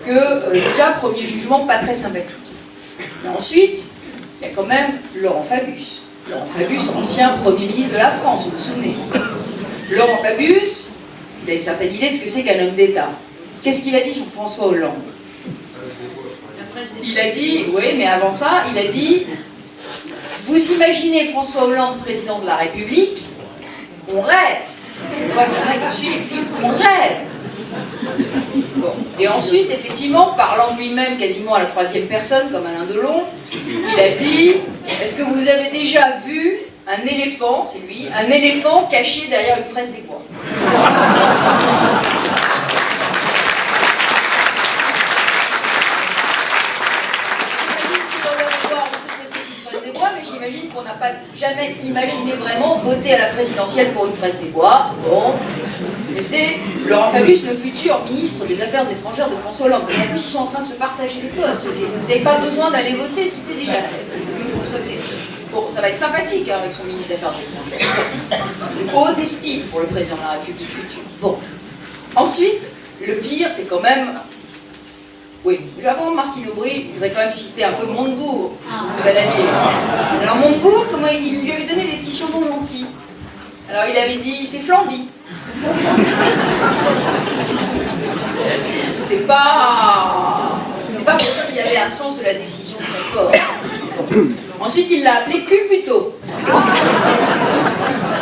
que, déjà, premier jugement pas très sympathique. Mais ensuite, il y a quand même Laurent Fabius. Laurent Fabius, ancien Premier ministre de la France, vous vous souvenez. Laurent Fabius, il a une certaine idée de ce que c'est qu'un homme d'État. Qu'est-ce qu'il a dit sur François Hollande? Il a dit, oui, mais avant ça, il a dit, vous imaginez François Hollande président de la République, on rêve. Je vois qu'il y en a qui suivent le film, on rêve. Bon. Et ensuite, effectivement, parlant de lui-même quasiment à la troisième personne, comme Alain Delon, il a dit, est-ce que vous avez déjà vu un éléphant, c'est lui, un éléphant caché derrière une fraise des bois? J'imagine qu'on n'a pas jamais imaginé vraiment voter à la présidentielle pour une fraise des bois. Bon. Mais c'est Laurent Fabius, le futur ministre des Affaires étrangères de François Hollande. En plus, ils sont en train de se partager les postes. Vous n'avez pas besoin d'aller voter, tout est déjà fait. Bon, ça va être sympathique hein, avec son ministre des Affaires étrangères. Une haute estime pour le président de la République future. Bon. Ensuite, le pire, c'est quand même... Oui, avant Martine Aubry, je voudrais quand même citer un peu Montebourg, son nouvel allié. Alors Montebourg, comment il lui avait donné des petits surnoms gentils. Alors il avait dit, c'est Flamby. C'était pas pour dire qu'il avait un sens de la décision très fort. Ensuite, il l'a appelé Culbuto.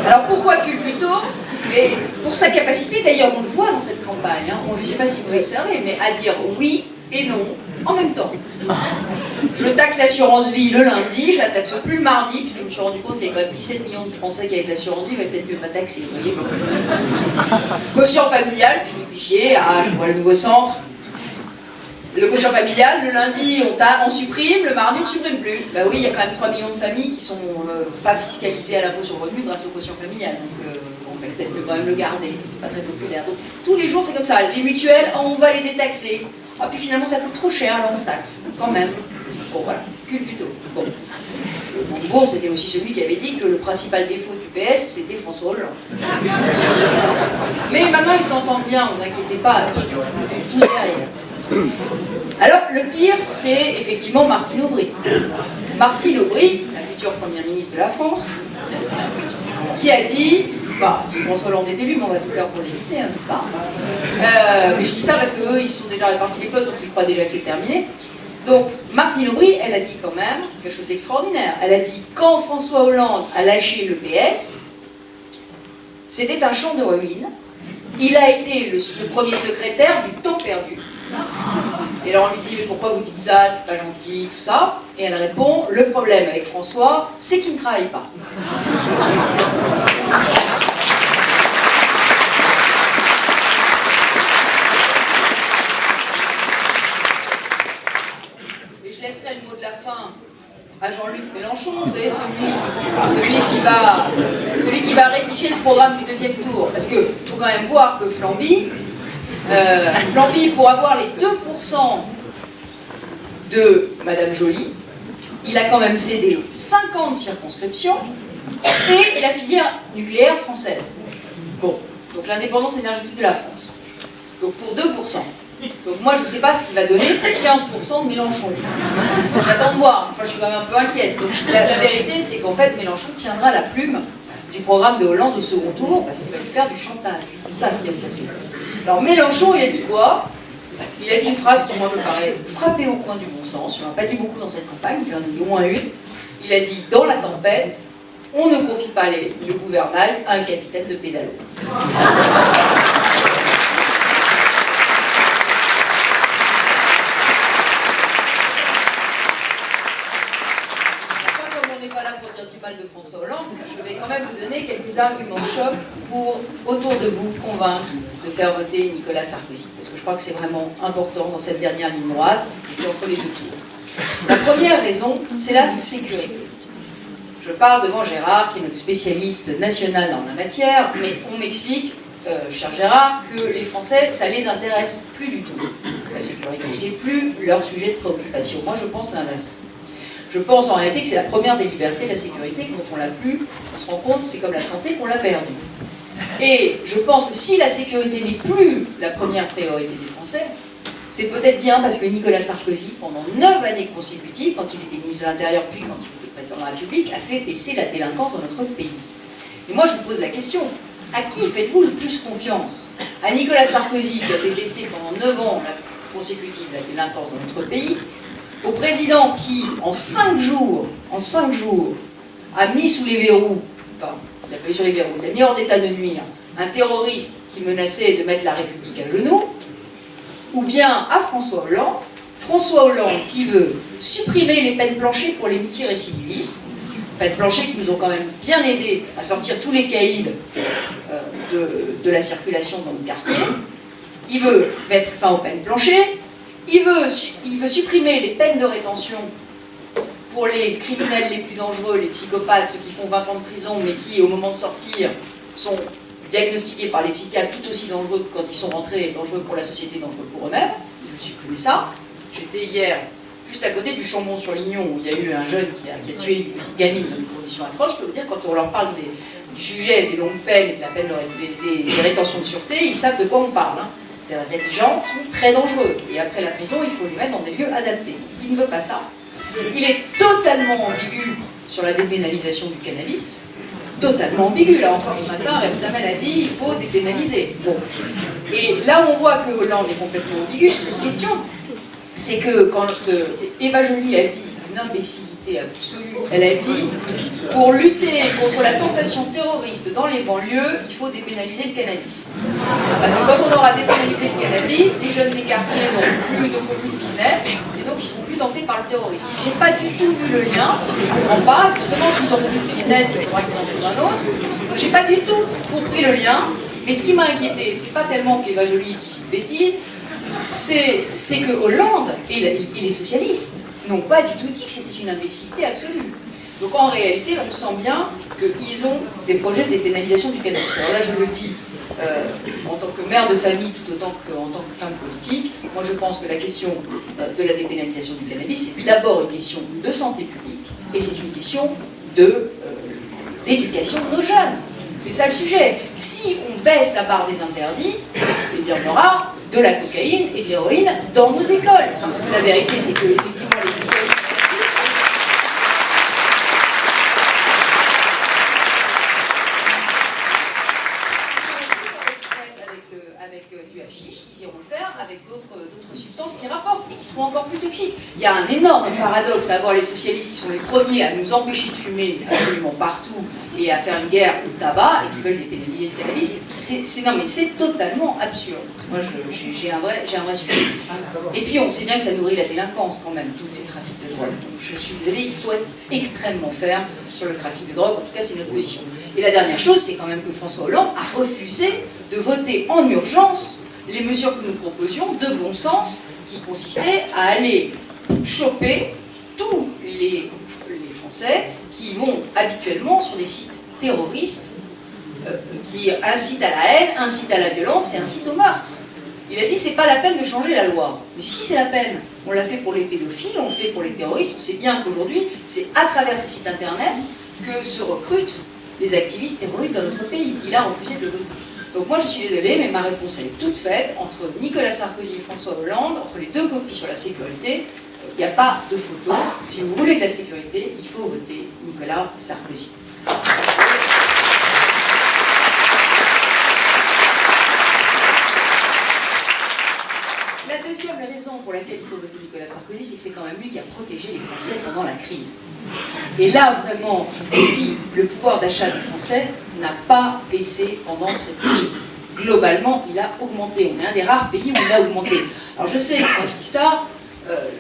Alors pourquoi Culbuto? Mais pour sa capacité, d'ailleurs on le voit dans cette campagne, hein, je ne sais pas si vous observez, mais à dire oui et non en même temps. Je taxe l'assurance vie le lundi, je la taxe plus le mardi, puisque je me suis rendu compte qu'il y a quand même 17 millions de Français qui avaient de l'assurance vie, il va peut-être mieux pas taxer, vous voyez. Quotient familial, Philippe Vigier, je vois le nouveau centre. Le quotient familial, le lundi on supprime, le mardi on supprime plus. Bah oui, il y a quand même 3 millions de familles qui sont pas fiscalisées à l'impôt sur le revenu grâce au quotient familial. Donc on va peut-être quand même le garder, c'est pas très populaire. Donc tous les jours c'est comme ça, les mutuelles, on va les détaxer. Ah puis finalement ça coûte trop cher, alors on taxe, quand même. Bon voilà, culbuto. Bon. Montebourg, c'était aussi celui qui avait dit que le principal défaut du PS, c'était François Hollande. Mais maintenant ils s'entendent bien, vous inquiétez pas, tous derrière. Alors, le pire, c'est effectivement Martine Aubry. Martine Aubry, la future première ministre de la France, qui a dit, bah, si François Hollande est élu, mais on va tout faire pour l'éviter, hein, n'est-ce pas? Mais je dis ça parce qu'eux, ils se sont déjà répartis les postes, donc ils croient déjà que c'est terminé. Donc, Martine Aubry, elle a dit quand même quelque chose d'extraordinaire. Elle a dit, quand François Hollande a lâché le PS, c'était un champ de ruines. Il a été le premier secrétaire du temps perdu. Et alors on lui dit, mais pourquoi vous dites ça, c'est pas gentil, tout ça. Et elle répond, le problème avec François, c'est qu'il ne travaille pas. Et je laisserai le mot de la fin à Jean-Luc Mélenchon, vous savez, celui qui va rédiger le programme du deuxième tour. Parce qu'il faut quand même voir que Flamby, pour avoir les 2% de Madame Joly, il a quand même cédé 50 circonscriptions et la filière nucléaire française. Bon, donc l'indépendance énergétique de la France. Donc pour 2%. Donc moi je ne sais pas ce qu'il va donner pour 15% de Mélenchon. J'attends de voir, enfin je suis quand même un peu inquiète. Donc la vérité c'est qu'en fait Mélenchon tiendra la plume du programme de Hollande au second tour parce qu'il va lui faire du chantage. C'est ça ce qui va se passer. Alors Mélenchon, il a dit quoi? Il a dit une phrase qui, moi, me paraît frappée au coin du bon sens. Il n'en a pas dit beaucoup dans cette campagne, il en a dit au moins une. Il a dit, dans la tempête, on ne confie pas le gouvernail à un capitaine de pédalo. Du mal de François Hollande, je vais quand même vous donner quelques arguments choc pour, autour de vous, convaincre de faire voter Nicolas Sarkozy. Parce que je crois que c'est vraiment important dans cette dernière ligne droite, et puis entre les deux tours. La première raison, c'est la sécurité. Je parle devant Gérard, qui est notre spécialiste national dans la matière, mais on m'explique, cher Gérard, que les Français, ça les intéresse plus du tout. La sécurité, c'est plus leur sujet de préoccupation. Moi, je pense l'inverse. Je pense en réalité que c'est la première des libertés, la sécurité, quand on l'a plus, on se rend compte, c'est comme la santé qu'on l'a perdue. Et je pense que si la sécurité n'est plus la première priorité des Français, c'est peut-être bien parce que Nicolas Sarkozy, pendant 9 années consécutives, quand il était ministre de l'Intérieur, puis quand il était président de la République, a fait baisser la délinquance dans notre pays. Et moi je vous pose la question, à qui faites-vous le plus confiance? À Nicolas Sarkozy, qui a fait baisser pendant 9 ans consécutive la délinquance dans notre pays, au président qui, en 5 jours, a mis sous les verrous, enfin, il a pas mis sur les verrous, il a mis hors d'état de nuire un terroriste qui menaçait de mettre la République à genoux, ou bien à François Hollande qui veut supprimer les peines planchées pour les multirécidivistes, peines planchées qui nous ont quand même bien aidés à sortir tous les caïds de la circulation dans nos quartiers. Il veut mettre fin aux peines planchées. Il veut supprimer les peines de rétention pour les criminels les plus dangereux, les psychopathes, ceux qui font 20 ans de prison, mais qui, au moment de sortir, sont diagnostiqués par les psychiatres tout aussi dangereux que quand ils sont rentrés, dangereux pour la société, dangereux pour eux-mêmes. Il veut supprimer ça. J'étais hier juste à côté du Chambon-sur-Lignon, où il y a eu un jeune qui a tué une petite gamine dans des conditions atroces. Je peux vous dire, quand on leur parle du sujet des longues peines et de la peine des rétentions de sûreté, ils savent de quoi on parle. Hein. C'est-à-dire qu'il y a des gens qui sont très dangereux. Et après la prison, il faut les mettre dans des lieux adaptés. Il ne veut pas ça. Il est totalement ambigu sur la dépénalisation du cannabis. Totalement ambigu. Là encore ce matin, Rebsamen a dit il faut dépénaliser. Bon. Et là, on voit que Hollande est complètement ambigu sur cette question. C'est que quand Eva Joly a dit une imbécilité absolue, elle a dit pour lutter contre la tentation terroriste dans les banlieues, il faut dépénaliser le cannabis. Parce que quand on aura dépénalisé le cannabis, les jeunes des quartiers ne font plus de business et donc ils ne seront plus tentés par le terrorisme. J'ai pas du tout vu le lien, parce que je ne comprends pas, justement s'ils n'ont plus de business, il faudra qu'ils en trouvent un autre. Donc j'ai pas du tout compris le lien, mais ce qui m'a inquiété, c'est pas tellement qu'Eva Joly dit une bêtise, c'est que Hollande et les socialistes n'ont pas du tout dit que c'était une imbécilité absolue. Donc en réalité, on sent bien qu'ils ont des projets de dépénalisation du cannabis. Alors là, je le dis en tant que mère de famille, tout autant qu'en tant que femme politique, moi je pense que la question de la dépénalisation du cannabis, c'est d'abord une question de santé publique, et c'est une question d'éducation de nos jeunes. C'est ça le sujet. Si on baisse la barre des interdits, eh bien on aura de la cocaïne et de l'héroïne dans nos écoles. Parce que la vérité, c'est que effectivement les écoles... avec du hashish, ils iront le faire avec d'autres substances qui rapportent et qui seront encore plus toxiques. Il y a un énorme paradoxe à avoir les socialistes qui sont les premiers à nous empêcher de fumer absolument partout et à faire une guerre au tabac et qui veulent dépénaliser le cannabis. Non mais c'est totalement absurde. Moi j'ai un vrai sujet. Et puis on sait bien que ça nourrit la délinquance quand même, tous ces trafics de drogue. Donc je suis désolée, il faut être extrêmement ferme sur le trafic de drogue, en tout cas c'est notre position. Et la dernière chose, c'est quand même que François Hollande a refusé de voter en urgence les mesures que nous proposions de bon sens qui consistaient à aller choper tous les Français qui vont habituellement sur des sites terroristes qui incitent à la haine, incitent à la violence et incitent au meurtre. Il a dit c'est pas la peine de changer la loi. Mais si c'est la peine, on l'a fait pour les pédophiles, on le fait pour les terroristes. On sait bien qu'aujourd'hui, c'est à travers ces sites internet que se recrutent les activistes terroristes dans notre pays. Il a refusé de le voter. Donc moi je suis désolée, mais ma réponse elle est toute faite. Entre Nicolas Sarkozy et François Hollande, entre les deux copies sur la sécurité, il n'y a pas de photo. Si vous voulez de la sécurité, il faut voter Nicolas Sarkozy. La deuxième raison pour laquelle il faut voter Nicolas Sarkozy, c'est que c'est quand même lui qui a protégé les Français pendant la crise. Et là, vraiment, je vous dis, le pouvoir d'achat des Français n'a pas baissé pendant cette crise. Globalement, il a augmenté. On est un des rares pays où il a augmenté. Alors je sais, quand je dis ça,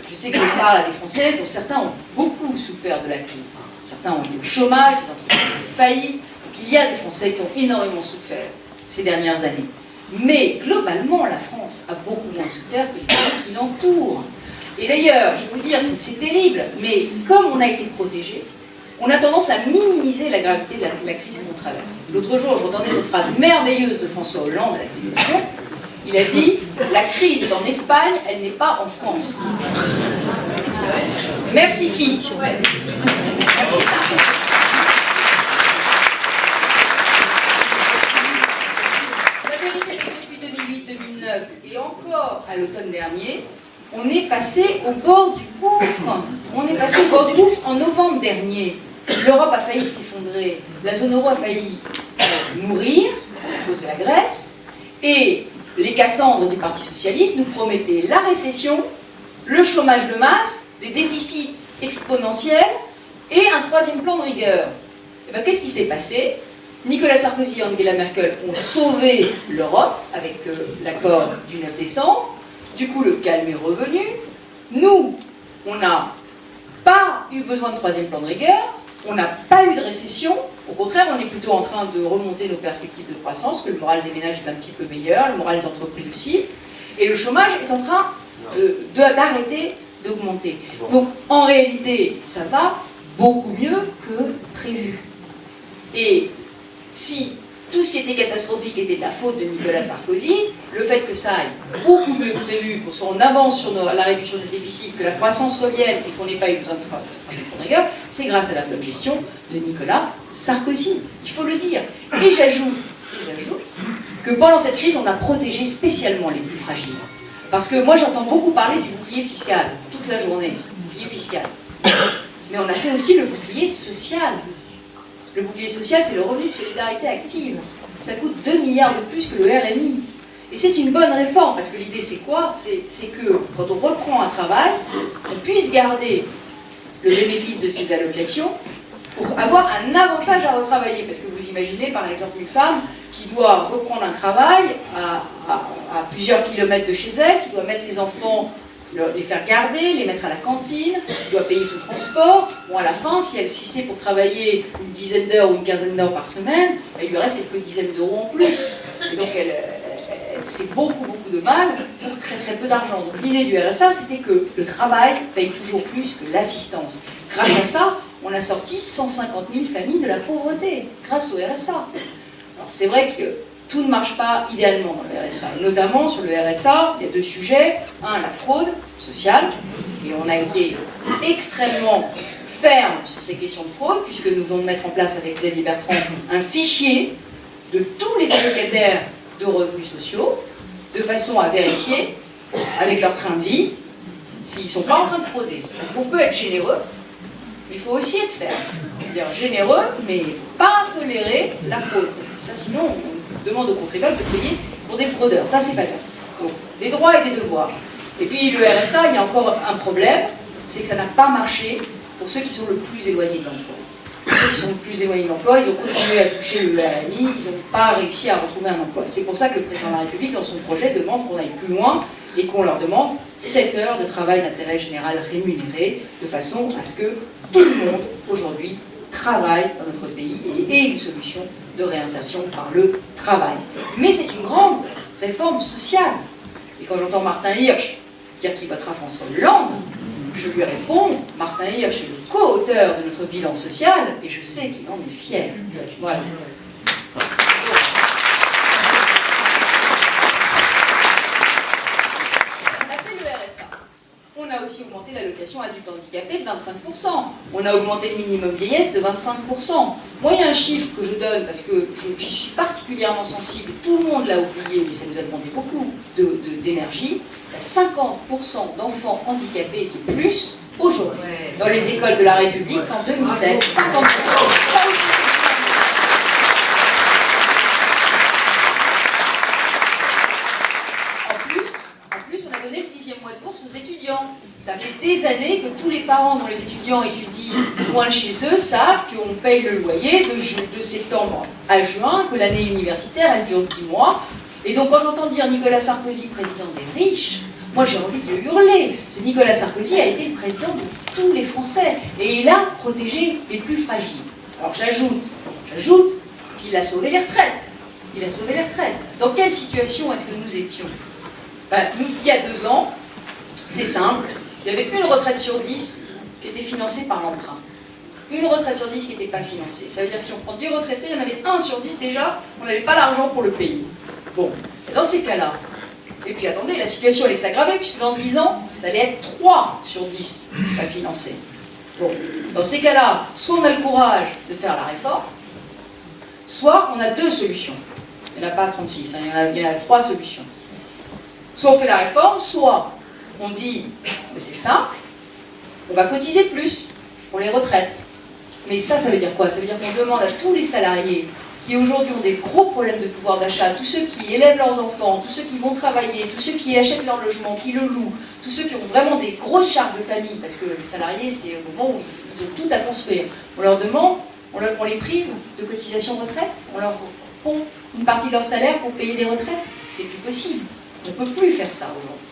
je sais que je parle à des Français dont certains ont beaucoup souffert de la crise. Certains ont été au chômage, des entreprises ont été faillites. Donc il y a des Français qui ont énormément souffert ces dernières années. Mais globalement, la France a beaucoup moins souffert que les pays qui l'entourent. Et d'ailleurs, je vais vous dire, c'est terrible, mais comme on a été protégé, on a tendance à minimiser la gravité de la crise qu'on traverse. L'autre jour, j'entendais cette phrase merveilleuse de François Hollande à la télévision. Il a dit « La crise est en Espagne, elle n'est pas en France. » Merci qui? Merci Sarkozy. La vérité, c'est que depuis 2008-2009 et encore à l'automne dernier, on est passé au bord du gouffre. On est passé au bord du gouffre en novembre dernier. L'Europe a failli s'effondrer. La zone euro a failli mourir à cause de la Grèce. Et les Cassandres du Parti Socialiste nous promettaient la récession, le chômage de masse, des déficits exponentiels et un troisième plan de rigueur. Et bien qu'est-ce qui s'est passé? Nicolas Sarkozy et Angela Merkel ont sauvé l'Europe avec l'accord du 9 décembre. Du coup, le calme est revenu. Nous, on n'a pas eu besoin de troisième plan de rigueur. On n'a pas eu de récession. Au contraire, on est plutôt en train de remonter nos perspectives de croissance, que le moral des ménages est un petit peu meilleur, le moral des entreprises aussi. Et le chômage est en train d'arrêter d'augmenter. Donc, en réalité, ça va beaucoup mieux que prévu. Et si tout ce qui était catastrophique était de la faute de Nicolas Sarkozy, le fait que ça aille beaucoup mieux que prévu, qu'on soit en avance sur la réduction des déficits, que la croissance revienne et qu'on n'ait pas eu besoin de rigueur, c'est grâce à la bonne gestion de Nicolas Sarkozy. Il faut le dire. Et j'ajoute que pendant cette crise, on a protégé spécialement les plus fragiles. Parce que moi, j'entends beaucoup parler du bouclier fiscal, toute la journée, bouclier fiscal. Mais on a fait aussi le bouclier social. Le bouclier social, c'est le revenu de solidarité active. Ça coûte 2 milliards de plus que le RMI. Et c'est une bonne réforme, parce que l'idée c'est quoi? C'est que quand on reprend un travail, on puisse garder le bénéfice de ces allocations pour avoir un avantage à retravailler. Parce que vous imaginez par exemple une femme qui doit reprendre un travail à plusieurs kilomètres de chez elle, qui doit mettre ses enfants, les faire garder, les mettre à la cantine, doit payer son transport. Bon, à la fin, si c'est pour travailler une dizaine d'heures ou une quinzaine d'heures par semaine, il lui reste quelques dizaines d'euros en plus. Et donc, c'est beaucoup de mal pour très peu d'argent. Donc, l'idée du RSA, c'était que le travail paye toujours plus que l'assistance. Grâce à ça, on a sorti 150 000 familles de la pauvreté, grâce au RSA. Alors, c'est vrai que tout ne marche pas idéalement dans le RSA. Et notamment sur le RSA, il y a 2 sujets. Un, la fraude sociale. Et on a été extrêmement ferme sur ces questions de fraude, puisque nous venons de mettre en place avec Xavier Bertrand un fichier de tous les allocataires de revenus sociaux, de façon à vérifier, avec leur train de vie, s'ils ne sont pas en train de frauder. Parce qu'on peut être généreux, mais il faut aussi être ferme. C'est-à-dire généreux, mais pas tolérer la fraude. Parce que ça, sinon, on demande aux contribuables de payer pour des fraudeurs. Ça, c'est pas bien. Donc, des droits et des devoirs. Et puis, le RSA, il y a encore un problème, c'est que ça n'a pas marché pour ceux qui sont le plus éloignés de l'emploi. ceux qui sont le plus éloignés de l'emploi, ils ont continué à toucher le RMI, ils n'ont pas réussi à retrouver un emploi. C'est pour ça que le président de la République, dans son projet, demande qu'on aille plus loin et qu'on leur demande 7 heures de travail d'intérêt général rémunéré, de façon à ce que tout le monde, aujourd'hui, travaille dans notre pays et ait une solution de réinsertion par le travail. Mais c'est une grande réforme sociale. Et quand j'entends Martin Hirsch dire qu'il votera François Hollande, je lui réponds, Martin Hirsch est le co-auteur de notre bilan social et je sais qu'il en est fier. Voilà. On a aussi augmenté l'allocation adulte handicapé de 25%. On a augmenté le minimum vieillesse de 25%. Moi, il y a un chiffre que je donne parce que j'y suis particulièrement sensible. Tout le monde l'a oublié, mais ça nous a demandé beaucoup d'énergie. Il y a 50% d'enfants handicapés de plus aujourd'hui dans les écoles de la République en 2007. 50%. Ça aussi, on a donné le 10e mois de bourse aux étudiants. Ça fait des années que tous les parents dont les étudiants étudient loin de chez eux savent qu'on paye le loyer de septembre à juin, que l'année universitaire, elle dure 10 mois. Et donc quand j'entends dire Nicolas Sarkozy, président des riches, moi j'ai envie de hurler. C'est Nicolas Sarkozy a été le président de tous les Français. Et il a protégé les plus fragiles. Alors j'ajoute qu'il a sauvé les retraites. Il a sauvé les retraites. Dans quelle situation est-ce que nous étions ? Nous, il y a 2 ans, c'est simple, il y avait une retraite sur 10 qui était financée par l'emprunt. Une retraite sur 10 qui n'était pas financée. Ça veut dire que si on prend 10 retraités, il y en avait 1 sur 10 déjà, on n'avait pas l'argent pour le payer. Bon, et dans ces cas-là, et puis attendez, la situation allait s'aggraver, puisque dans 10 ans, ça allait être 3 sur 10 pas financés. Bon, dans ces cas-là, soit on a le courage de faire la réforme, soit on a 2 solutions. Il n'y en a pas 36, hein, il y en a 3 solutions. Soit on fait la réforme, soit on dit, c'est simple, on va cotiser plus pour les retraites. Mais ça veut dire quoi? Ça veut dire qu'on demande à tous les salariés qui aujourd'hui ont des gros problèmes de pouvoir d'achat, tous ceux qui élèvent leurs enfants, tous ceux qui vont travailler, tous ceux qui achètent leur logement, qui le louent, tous ceux qui ont vraiment des grosses charges de famille, parce que les salariés, c'est au moment où ils ont tout à construire. On leur demande, on les prive de cotisation retraite, on leur pond une partie de leur salaire pour payer les retraites. C'est plus possible. On ne peut plus faire ça aujourd'hui.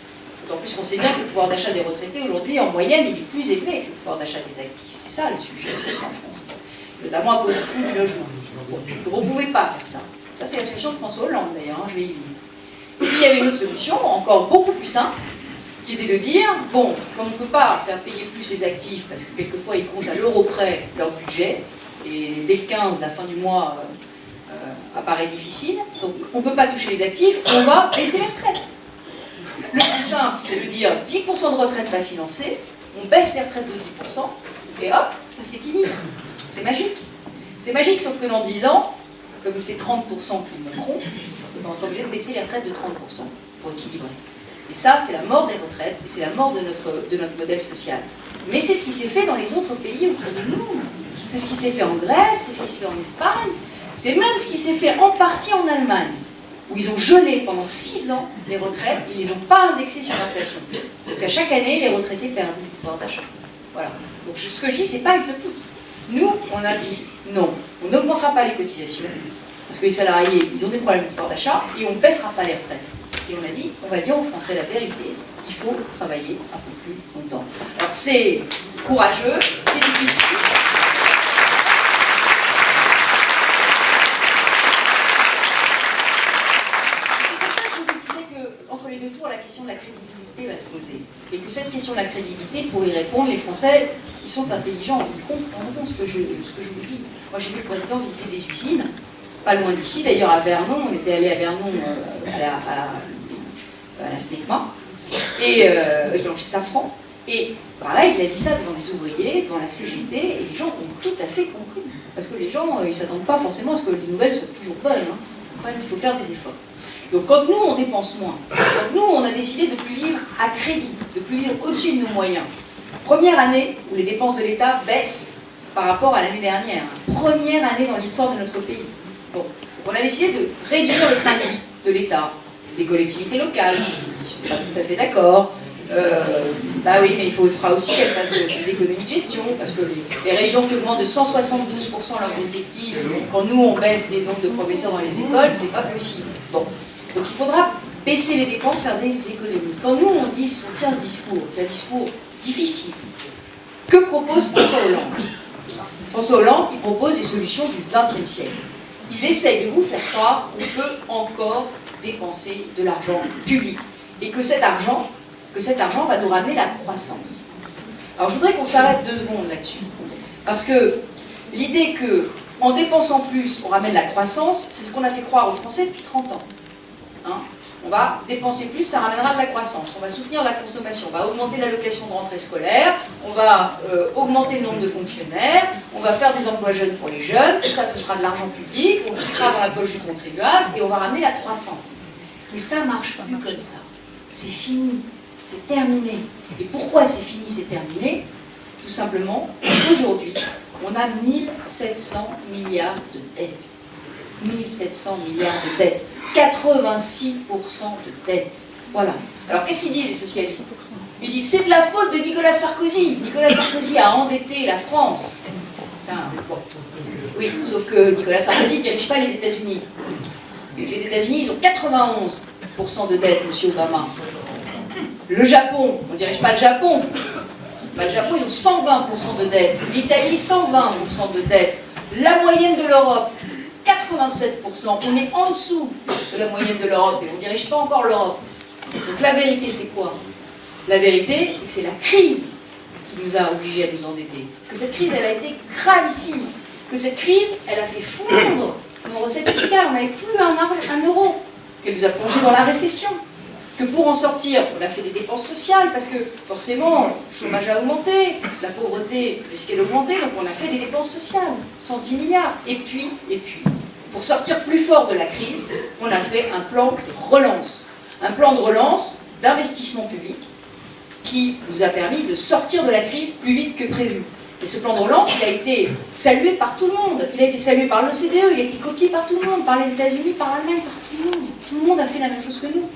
D'autant plus qu'on sait bien que le pouvoir d'achat des retraités, aujourd'hui, en moyenne, il est plus élevé que le pouvoir d'achat des actifs. C'est ça le sujet en France. Notamment à cause du coût du logement. Donc on ne pouvait pas faire ça. Ça, c'est la solution de François Hollande, d'ailleurs, hein, je vais y venir. Et puis, il y avait une autre solution, encore beaucoup plus simple, qui était de dire, bon, comme on ne peut pas faire payer plus les actifs, parce que quelquefois, ils comptent à l'euro près leur budget, et dès le 15, la fin du mois, apparaît difficile, donc on ne peut pas toucher les actifs, on va baisser les retraites. Le plus simple, c'est de dire 10% de retraite pas financée, on baisse les retraites de 10%, et hop, ça s'équilibre. C'est magique. C'est magique, sauf que dans 10 ans, comme c'est 30% qui monteront, on sera obligé de baisser les retraites de 30% pour équilibrer. Et ça, c'est la mort des retraites, et c'est la mort de notre modèle social. Mais c'est ce qui s'est fait dans les autres pays autour de nous. C'est ce qui s'est fait en Grèce, c'est ce qui s'est fait en Espagne, c'est même ce qui s'est fait en partie en Allemagne, où ils ont gelé pendant 6 ans les retraites et ils ne les ont pas indexées sur l'inflation. Donc à chaque année, les retraités perdent du pouvoir d'achat. Voilà. Donc ce que je dis, c'est pas utopique. Nous, on a dit non, on n'augmentera pas les cotisations, parce que les salariés, ils ont des problèmes de pouvoir d'achat, et on ne baissera pas les retraites. Et on a dit, on va dire aux Français la vérité, il faut travailler un peu plus longtemps. Alors c'est courageux, c'est difficile. Les 2 tours, la question de la crédibilité va se poser. Et que cette question de la crédibilité, pour y répondre, les Français, ils sont intelligents, ils comprendront ce que je vous dis. Moi, j'ai vu le président visiter des usines, pas loin d'ici, d'ailleurs à Vernon, on était allé à Vernon à la SNECMA, et chez Safran, et pareil, il a dit ça devant des ouvriers, devant la CGT, et les gens ont tout à fait compris. Parce que les gens, ils ne s'attendent pas forcément à ce que les nouvelles soient toujours bonnes. Hein. Après, il faut faire des efforts. Donc quand nous, on dépense moins, quand nous, on a décidé de ne plus vivre à crédit, de ne plus vivre au-dessus de nos moyens, première année où les dépenses de l'État baissent par rapport à l'année dernière, première année dans l'histoire de notre pays. Bon, on a décidé de réduire le train de vie de l'État, des collectivités locales, je ne suis pas tout à fait d'accord, Bah oui, mais il faudra aussi qu'elles fassent des économies de gestion, parce que les régions qui augmentent de 172% leurs effectifs, quand nous on baisse les nombres de professeurs dans les écoles, c'est pas possible. Bon, donc il faudra baisser les dépenses, faire des économies. Quand nous on tient ce discours, qui est un discours difficile, que propose François Hollande? François Hollande, il propose des solutions du XXe siècle. Il essaye de vous faire croire qu'on peut encore dépenser de l'argent public et que cet argent va nous ramener la croissance. Alors je voudrais qu'on s'arrête 2 secondes là-dessus. Parce que l'idée qu'en dépensant plus, on ramène la croissance, c'est ce qu'on a fait croire aux Français depuis 30 ans. Hein? On va dépenser plus, ça ramènera de la croissance. On va soutenir la consommation, on va augmenter l'allocation de rentrée scolaire, on va augmenter le nombre de fonctionnaires, on va faire des emplois jeunes pour les jeunes, tout ça ce sera de l'argent public, on piquera dans la poche du contribuable et on va ramener la croissance. Mais ça ne marche pas comme ça. C'est fini, c'est terminé. Et pourquoi c'est fini, c'est terminé? Tout simplement parce qu'aujourd'hui, on a 1700 milliards de dettes. 1700 milliards de dettes. 86% de dettes. Voilà. Alors qu'est-ce qu'ils disent les socialistes? Ils disent c'est de la faute de Nicolas Sarkozy. Nicolas Sarkozy a endetté la France. C'est un... Oui, sauf que Nicolas Sarkozy ne dirige pas les États-Unis. Les États-Unis, ils ont 91% de dettes, monsieur Obama. Le Japon, on ne dirige pas le Japon. Bah, le Japon, ils ont 120% de dettes. L'Italie, 120% de dettes. La moyenne de l'Europe, 87%. On est en dessous de la moyenne de l'Europe et on ne dirige pas encore l'Europe. Donc la vérité, c'est quoi? La vérité, c'est que c'est la crise qui nous a obligés à nous endetter. Que cette crise, elle a été gravissime. Que cette crise, elle a fait fondre nos recettes fiscales. On n'avait plus un euro. Qu'elle nous a plongé dans la récession. Que pour en sortir, on a fait des dépenses sociales, parce que forcément, le chômage a augmenté, la pauvreté risquait d'augmenter, donc on a fait des dépenses sociales, 110 milliards. Et puis, pour sortir plus fort de la crise, on a fait un plan de relance. Un plan de relance d'investissement public qui nous a permis de sortir de la crise plus vite que prévu. Et ce plan de relance, il a été salué par tout le monde. Il a été salué par l'OCDE, il a été copié par tout le monde, par les États-Unis, par l'Allemagne, par tout le monde. Tout le monde a fait la même chose que nous.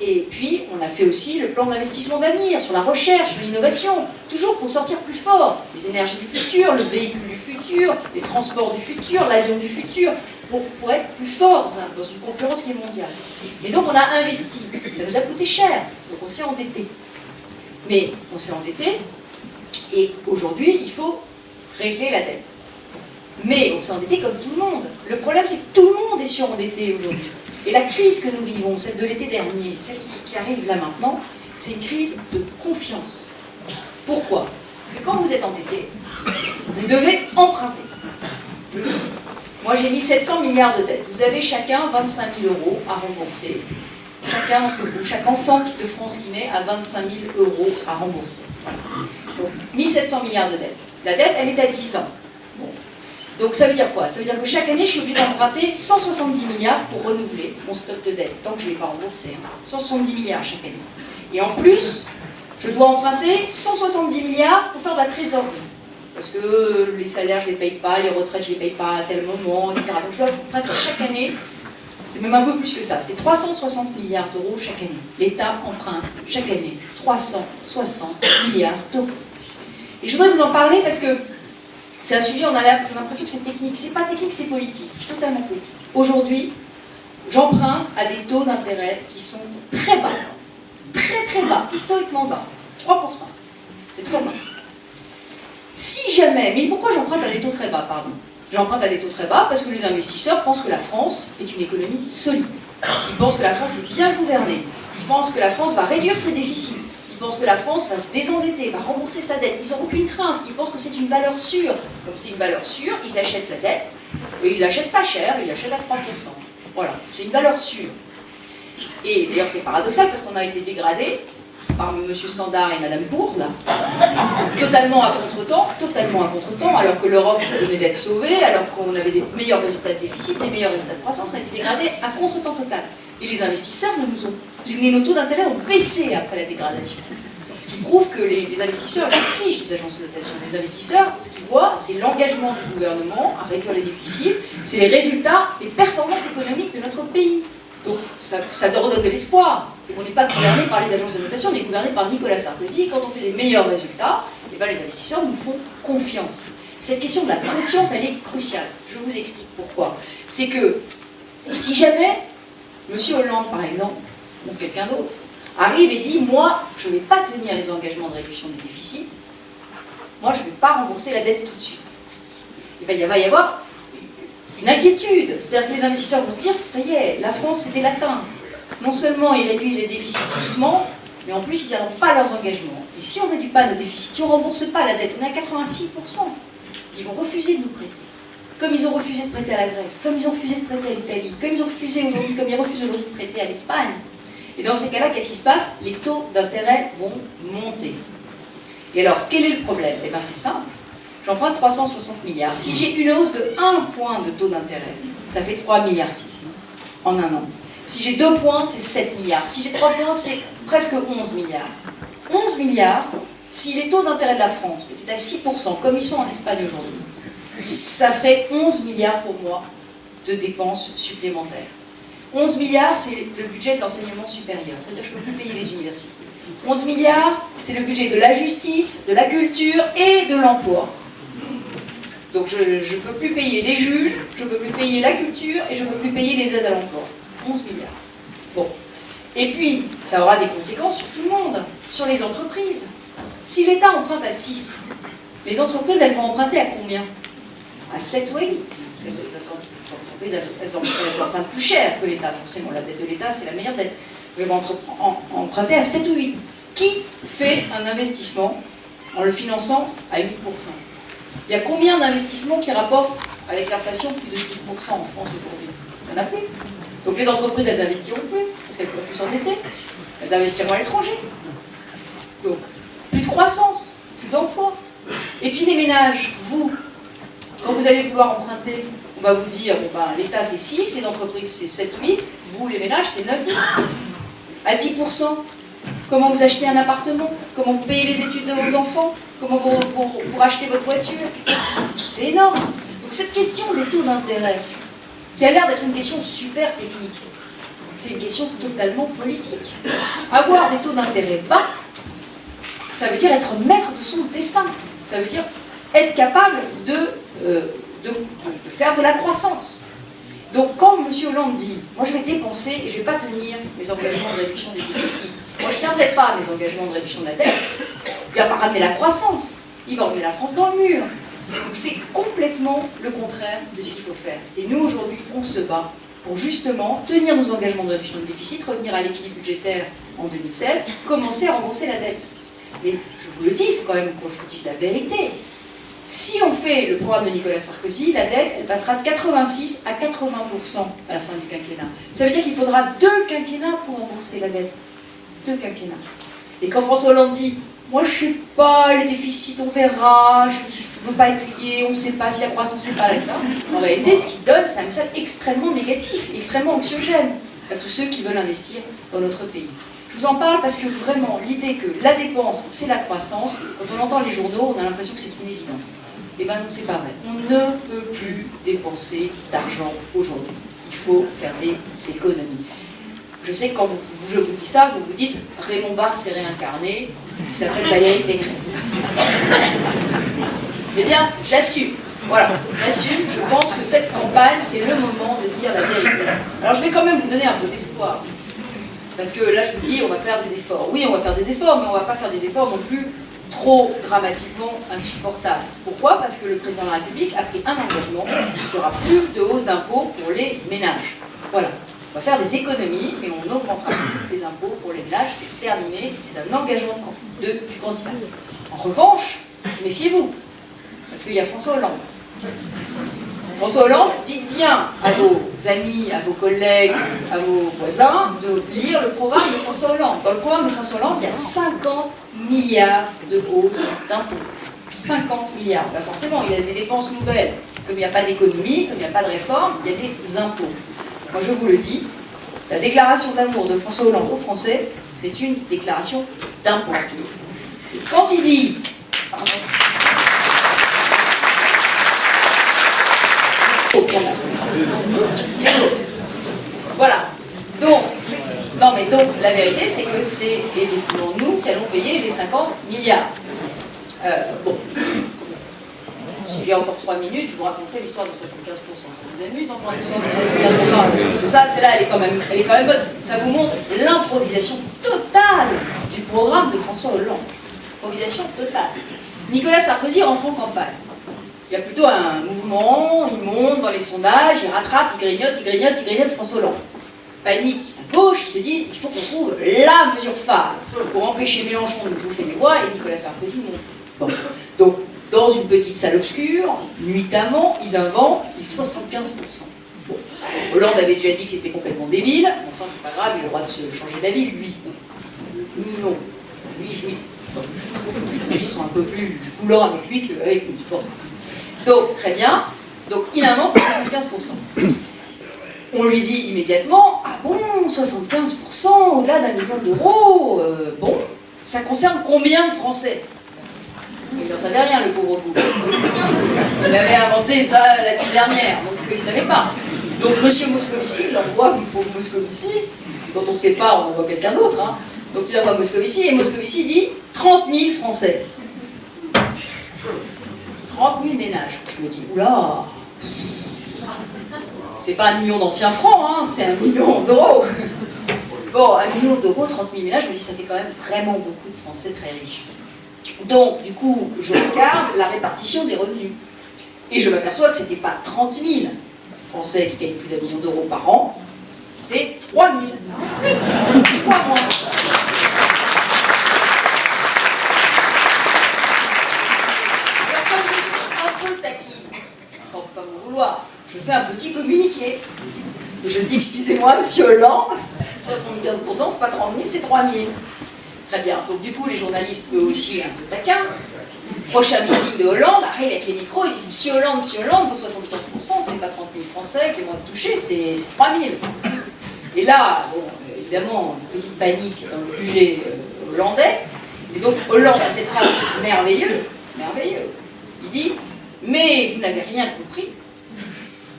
Et puis, on a fait aussi le plan d'investissement d'avenir, sur la recherche, sur l'innovation, toujours pour sortir plus fort. Les énergies du futur, le véhicule du futur, les transports du futur, l'avion du futur, pour être plus fort dans une concurrence qui est mondiale. Et donc, on a investi. Ça nous a coûté cher, donc on s'est endetté. Mais on s'est endetté, et aujourd'hui, il faut régler la dette. Mais on s'est endetté comme tout le monde. Le problème, c'est que tout le monde est surendetté aujourd'hui. Et la crise que nous vivons, celle de l'été dernier, celle qui arrive là maintenant, c'est une crise de confiance. Pourquoi? Parce que quand vous êtes endetté, vous devez emprunter. Moi, j'ai 1700 milliards de dettes. Vous avez chacun 25 000 euros à rembourser. Chacun d'entre vous, chaque enfant de France qui naît a 25 000 euros à rembourser. Voilà. Donc, 1700 milliards de dettes. La dette, elle est à 10 ans. Bon. Donc ça veut dire quoi? Ça veut dire que chaque année, je suis obligée d'emprunter 170 milliards pour renouveler mon stock de dette, tant que je ne l'ai pas remboursé. 170 milliards chaque année. Et en plus, je dois emprunter 170 milliards pour faire de la trésorerie. Parce que les salaires, je ne les paye pas, les retraites, je ne les paye pas à tel moment, etc. Donc je dois emprunter chaque année, c'est même un peu plus que ça, c'est 360 milliards d'euros chaque année. L'État emprunte chaque année 360 milliards d'euros. Et je voudrais vous en parler parce que c'est un sujet, on a l'impression que c'est technique. C'est pas technique, c'est politique, totalement politique. Aujourd'hui, j'emprunte à des taux d'intérêt qui sont très bas, très bas, historiquement bas, 3%. C'est très bas. Si jamais, mais pourquoi j'emprunte à des taux très bas, pardon? J'emprunte à des taux très bas parce que les investisseurs pensent que la France est une économie solide. Ils pensent que la France est bien gouvernée. Ils pensent que la France va réduire ses déficits. Ils pensent que la France va se désendetter, va rembourser sa dette. Ils n'ont aucune crainte. Ils pensent que c'est une valeur sûre. Comme c'est une valeur sûre, ils achètent la dette. Et ils l'achètent pas cher, ils l'achètent à 3%. Voilà, c'est une valeur sûre. Et d'ailleurs, c'est paradoxal parce qu'on a été dégradé par M. Standard et Mme Bourse, là, totalement à contre-temps, alors que l'Europe venait d'être sauvée, alors qu'on avait des meilleurs résultats de déficit, des meilleurs résultats de croissance, on a été dégradé à contre-temps total. Et les investisseurs nos taux d'intérêt ont baissé après la dégradation. Ce qui prouve que les investisseurs fichent les agences de notation. Les investisseurs, ce qu'ils voient, c'est l'engagement du gouvernement à réduire les déficits, c'est les résultats, les performances économiques de notre pays. Donc ça redonne de l'espoir. C'est qu'on n'est pas gouverné par les agences de notation, on est gouverné par Nicolas Sarkozy. Quand on fait des meilleurs résultats, eh ben, les investisseurs nous font confiance. Cette question de la confiance, elle est cruciale. Je vous explique pourquoi. C'est que si jamais M. Hollande, par exemple, ou quelqu'un d'autre, arrive et dit « Moi, je ne vais pas tenir les engagements de réduction des déficits, moi, je ne vais pas rembourser la dette tout de suite. » Eh bien, il va y avoir une inquiétude. C'est-à-dire que les investisseurs vont se dire « Ça y est, la France, c'était l'atteint. » Non seulement ils réduisent les déficits doucement, mais en plus, ils ne tiendront pas leurs engagements. Et si on ne réduit pas nos déficits, si on ne rembourse pas la dette, on est à 86%. Ils vont refuser de nous prêter. Comme ils ont refusé de prêter à la Grèce, comme ils ont refusé de prêter à l'Italie, comme ils refusent aujourd'hui de prêter à l'Espagne. Et dans ces cas-là, qu'est-ce qui se passe? Les taux d'intérêt vont monter. Et alors, quel est le problème? Eh bien, c'est simple. J'emprunte 360 milliards. Si j'ai une hausse de 1 point de taux d'intérêt, ça fait 3,6 milliards en un an. Si j'ai 2 points, c'est 7 milliards. Si j'ai 3 points, c'est presque 11 milliards. 11 milliards, si les taux d'intérêt de la France étaient à 6%, comme ils sont en Espagne aujourd'hui, ça ferait 11 milliards pour moi de dépenses supplémentaires. 11 milliards, c'est le budget de l'enseignement supérieur. C'est-à-dire que je ne peux plus payer les universités. 11 milliards, c'est le budget de la justice, de la culture et de l'emploi. Donc je ne peux plus payer les juges, je ne peux plus payer la culture et je ne peux plus payer les aides à l'emploi. 11 milliards. Bon. Et puis, ça aura des conséquences sur tout le monde, sur les entreprises. Si l'État emprunte à 6, les entreprises, elles vont emprunter à combien? À 7 ou 8. Parce que les entreprises, elles empruntent plus cher que l'État, forcément. La dette de l'État, c'est la meilleure dette. Elles vont emprunter à 7 ou 8. Qui fait un investissement en le finançant à 8%? Il y a combien d'investissements qui rapportent, avec l'inflation, plus de 10% en France aujourd'hui? Il n'y en a plus. Donc les entreprises, elles investiront plus, parce qu'elles ne peuvent plus s'endetter. Elles investiront à l'étranger. Donc, plus de croissance, plus d'emploi. Et puis les ménages, vous, quand vous allez vouloir emprunter, on va vous dire, bon, bah, l'État c'est 6, les entreprises c'est 7, 8, vous, les ménages, c'est 9, 10. À 10%, comment vous achetez un appartement? Comment vous payez les études de vos enfants? Comment vous rachetez votre voiture? C'est énorme. Donc cette question des taux d'intérêt, qui a l'air d'être une question super technique, c'est une question totalement politique. Avoir des taux d'intérêt bas, ça veut dire être maître de son destin. Ça veut dire être capable de faire de la croissance. Donc quand M. Hollande dit « Moi je vais dépenser et je ne vais pas tenir mes engagements de réduction des déficits, moi je ne tiendrai pas mes engagements de réduction de la dette », il ne va pas ramener la croissance, il va emmener la France dans le mur. Donc c'est complètement le contraire de ce qu'il faut faire. Et nous aujourd'hui, on se bat pour justement tenir nos engagements de réduction de déficit, revenir à l'équilibre budgétaire en 2016, commencer à rembourser la dette. Mais je vous le dis, il faut quand même que je vous dise la vérité. Si on fait le programme de Nicolas Sarkozy, la dette, elle passera de 86 à 80% à la fin du quinquennat. Ça veut dire qu'il faudra 2 quinquennats pour rembourser la dette. 2 quinquennats. Et quand François Hollande dit « Moi, je ne sais pas, les déficits, on verra, je ne veux pas être lié, on ne sait pas si la croissance n'est pas là, etc. » En réalité, ce qu'il donne, c'est un message extrêmement négatif, extrêmement anxiogène à tous ceux qui veulent investir dans notre pays. Je vous en parle parce que vraiment, l'idée que la dépense, c'est la croissance, quand on entend les journaux, on a l'impression que c'est une évidence. Eh bien non, c'est pas vrai. On ne peut plus dépenser d'argent aujourd'hui. Il faut faire des économies. Je sais que quand je vous dis ça, vous vous dites Raymond Barre s'est réincarné, il s'appelle Valérie Pécresse. Eh bien, j'assume. Voilà, j'assume, je pense que cette campagne, c'est le moment de dire la vérité. Alors je vais quand même vous donner un peu d'espoir. Parce que là, je vous dis, on va faire des efforts. Oui, on va faire des efforts, mais on ne va pas faire des efforts non plus trop dramatiquement insupportables. Pourquoi? Parce que le président de la République a pris un engagement, il n'y aura plus de hausse d'impôts pour les ménages. Voilà. On va faire des économies, mais on n'augmentera plus les impôts pour les ménages. C'est terminé, c'est un engagement du candidat. En revanche, méfiez-vous, parce qu'il y a François Hollande. François Hollande, dites bien à vos amis, à vos collègues, à vos voisins de lire le programme de François Hollande. Dans le programme de François Hollande, il y a 50 milliards de hausse d'impôts. 50 milliards. Là, forcément, il y a des dépenses nouvelles. Comme il n'y a pas d'économie, comme il n'y a pas de réforme, il y a des impôts. Moi, je vous le dis, la déclaration d'amour de François Hollande aux Français, c'est une déclaration d'impôt. Et quand il dit... Pardon, voilà. Donc, Non, mais donc, la vérité, c'est que c'est effectivement nous qui allons payer les 50 milliards. Bon. Si j'ai encore 3 minutes, je vous raconterai l'histoire des 75%. Ça vous amuse d'entendre l'histoire des 75%? Parce que ça, celle-là, elle est quand même bonne. Ça vous montre l'improvisation totale du programme de François Hollande. Improvisation totale. Nicolas Sarkozy rentre en campagne. Il y a plutôt un mouvement, il monte dans les sondages, il rattrape, il grignote François Hollande. Panique à gauche, ils se disent il faut qu'on trouve la mesure phare pour empêcher Mélenchon de bouffer les voix et Nicolas Sarkozy monte. Bon. Donc, dans une petite salle obscure, nuitamment, ils inventent les 75%. Bon. Hollande avait déjà dit que c'était complètement débile, enfin c'est pas grave, il a le droit de se changer d'avis, lui. Non. Lui, oui. Bon. Les journalistes sont un peu plus coulants avec lui qu'avec nous. Bon. Donc, très bien. Donc, il invente 75%. On lui dit immédiatement, ah bon, 75%, au-delà d'1 million d'euros, bon, ça concerne combien de Français? Il n'en savait rien, le pauvre bout. Il avait inventé ça l'année dernière, donc il ne savait pas. Donc M. Moscovici, il envoie le pauvre Moscovici, quand on ne sait pas, on envoie quelqu'un d'autre, hein. Donc il envoie Moscovici, et Moscovici dit 30 000 Français. 30 000 ménages. Je me dis, oula, c'est pas 1 million d'anciens francs, hein, c'est 1 million d'euros. Bon, 1 million d'euros, 30 000 ménages, je me dis, ça fait quand même vraiment beaucoup de Français très riches. Donc, du coup, je regarde la répartition des revenus. Et je m'aperçois que ce n'était pas 30 000 Français qui gagnent plus d'1 million d'euros par an, c'est 3 000. 10 fois moins. Alors, comme je suis un peu taquine, faut pas m'en vouloir, je fais un petit communiqué. Et je dis, excusez-moi, monsieur Hollande, 75%, c'est pas 30 000, c'est 3 000. Très bien. Donc du coup, les journalistes, eux aussi, un peu taquins. Prochain meeting de Hollande, arrive avec les micros, ils disent Monsieur Hollande, vos 75%, c'est pas 30 000 Français qui vont être touchés, c'est 3 000. Et là, bon, évidemment, une petite panique dans le QG hollandais. Et donc Hollande a cette phrase merveilleuse. Il dit mais vous n'avez rien compris,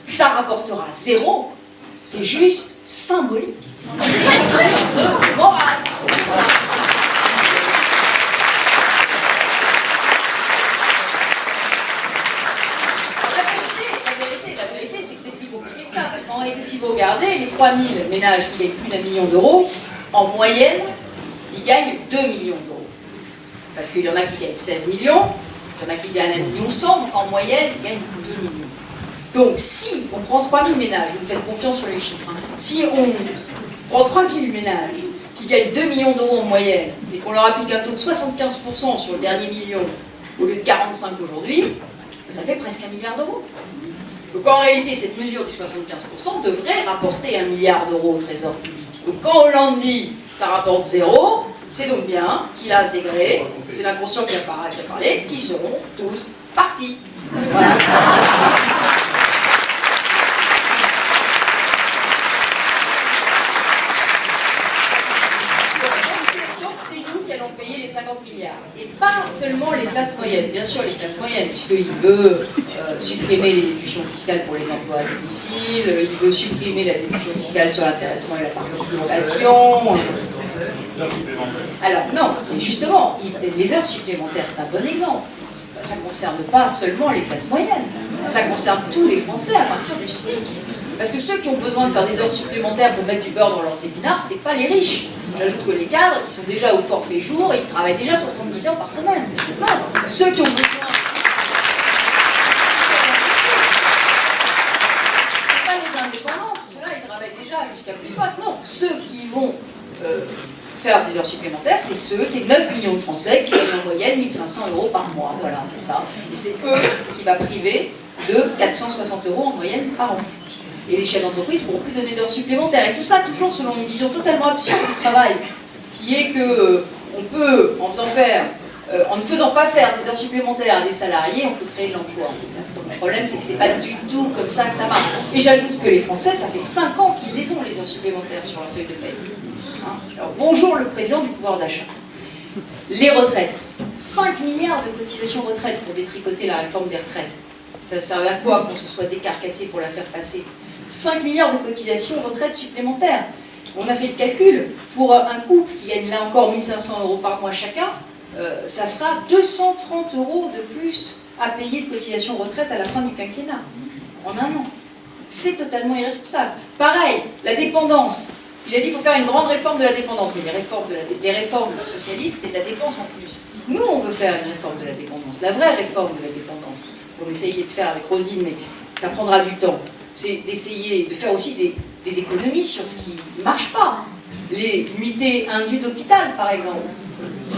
ça rapportera 0, c'est juste symbolique. C'est une mesure de morale. La vérité, c'est que c'est plus compliqué que ça, parce qu'en réalité, si vous regardez, les 3 000 ménages qui gagnent plus d'1 million d'euros, en moyenne, ils gagnent 2 millions d'euros. Parce qu'il y en a qui gagnent 16 millions, il y en a qui gagnent 1,1 million, enfin en moyenne, ils gagnent 2 millions. Donc si on prend 3 000 ménages, vous me faites confiance sur les chiffres, hein, si on prend 3 000 ménages qui gagnent 2 millions d'euros en moyenne, et qu'on leur applique un taux de 75% sur le dernier million, au lieu de 45 aujourd'hui, ça fait presque 1 milliard d'euros. Donc en réalité, cette mesure du 75% devrait rapporter 1 milliard d'euros au trésor public. Donc quand Hollande dit ça rapporte 0, c'est donc bien qu'il a intégré, c'est l'inconscient qui a parlé, qui seront tous partis. Voilà. Donc c'est nous qui allons payer les 50 milliards. Et pas seulement les classes moyennes, bien sûr les classes moyennes, puisqu'il veut supprimer les déductions fiscales pour les emplois à domicile, il veut supprimer la déduction fiscale sur l'intéressement et la participation. Alors non, justement, les heures supplémentaires, c'est un bon exemple. Ça ne concerne pas seulement les classes moyennes, ça concerne tous les Français à partir du SMIC. Parce que ceux qui ont besoin de faire des heures supplémentaires pour mettre du beurre dans leurs épinards, c'est pas les riches. J'ajoute que les cadres, ils sont déjà au forfait jour et ils travaillent déjà 70 heures par semaine. Ceux qui ont besoin... C'est pas les indépendants, tout cela, ils travaillent déjà jusqu'à plus soif. Non, ceux qui vont... faire des heures supplémentaires, c'est 9 millions de Français qui gagnent en moyenne 1 500 € par mois. Voilà, c'est ça. Et c'est eux qui va priver de 460 € en moyenne par an. Et les chefs d'entreprise ne pourront plus donner d'heures supplémentaires. Et tout ça, toujours selon une vision totalement absurde du travail, qui est que on peut, en ne faisant pas faire des heures supplémentaires à des salariés, on peut créer de l'emploi. Le problème, c'est que c'est pas du tout comme ça que ça marche. Et j'ajoute que les Français, ça fait 5 ans qu'ils les ont, les heures supplémentaires sur leur feuille de paie. Alors, bonjour le président du pouvoir d'achat. Les retraites. 5 milliards de cotisations retraite pour détricoter la réforme des retraites. Ça servait à quoi qu'on se soit décarcassé pour la faire passer? 5 milliards de cotisations retraite supplémentaires. On a fait le calcul, pour un couple qui gagne là encore 1 500 € par mois chacun, ça fera 230 € de plus à payer de cotisation retraite à la fin du quinquennat, en un an. C'est totalement irresponsable. Pareil, la dépendance. Il a dit qu'il faut faire une grande réforme de la dépendance, mais les réformes socialistes, c'est de la dépense en plus. Nous, on veut faire une réforme de la dépendance, la vraie réforme de la dépendance. On va essayer de faire avec Roselyne, mais ça prendra du temps. C'est d'essayer de faire aussi des économies sur ce qui ne marche pas. Les nuitées indues d'hôpital, par exemple.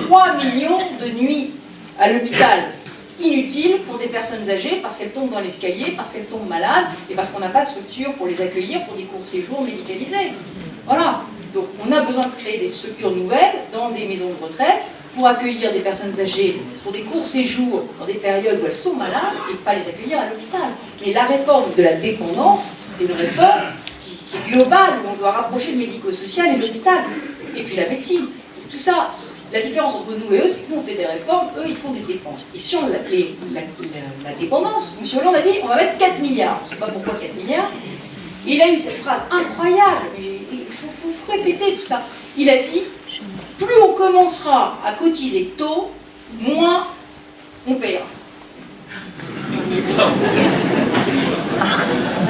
3 millions de nuits à l'hôpital inutiles pour des personnes âgées parce qu'elles tombent dans l'escalier, parce qu'elles tombent malades et parce qu'on n'a pas de structure pour les accueillir pour des courts séjours médicalisés. Voilà. Donc on a besoin de créer des structures nouvelles dans des maisons de retraite pour accueillir des personnes âgées pour des courts séjours dans des périodes où elles sont malades et pas les accueillir à l'hôpital. Mais la réforme de la dépendance, c'est une réforme qui est globale, où on doit rapprocher le médico-social et l'hôpital. Et puis la médecine. Tout ça, la différence entre nous et eux, c'est que nous on fait des réformes, eux ils font des dépenses. Et sur la dépendance, M. Hollande a dit on va mettre 4 milliards. Je ne sais pas pourquoi 4 milliards. Et il a eu cette phrase incroyable, il faut répéter tout ça. Il a dit plus on commencera à cotiser tôt, moins on payera.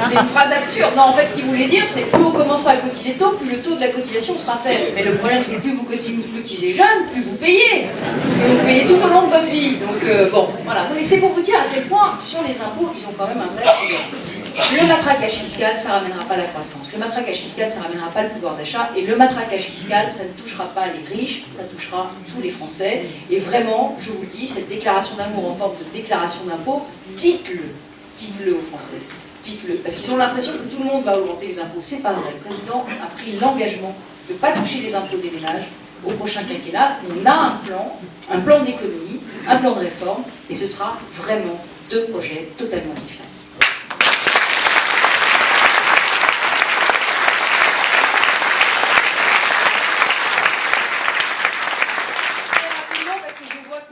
C'est une phrase absurde. Non, en fait, ce qu'il voulait dire, c'est plus on commencera à cotiser tôt, plus le taux de la cotisation sera faible. Mais le problème, c'est que plus vous cotisez jeune, plus vous payez. Parce que vous payez tout au long de votre vie. Donc, bon, voilà. Mais c'est pour vous dire à quel point, sur les impôts, ils ont quand même un vrai problème. Le matraquage fiscal, ça ne ramènera pas la croissance. Le matraquage fiscal, ça ne ramènera pas le pouvoir d'achat. Et le matraquage fiscal, ça ne touchera pas les riches, ça touchera tous les Français. Et vraiment, je vous le dis, cette déclaration d'amour en forme de déclaration d'impôt, dites-le aux Français. Dites-le. Parce qu'ils ont l'impression que tout le monde va augmenter les impôts. C'est pas vrai. Le président a pris l'engagement de ne pas toucher les impôts des ménages au prochain quinquennat. On a un plan d'économie, un plan de réforme, et ce sera vraiment 2 projets totalement différents.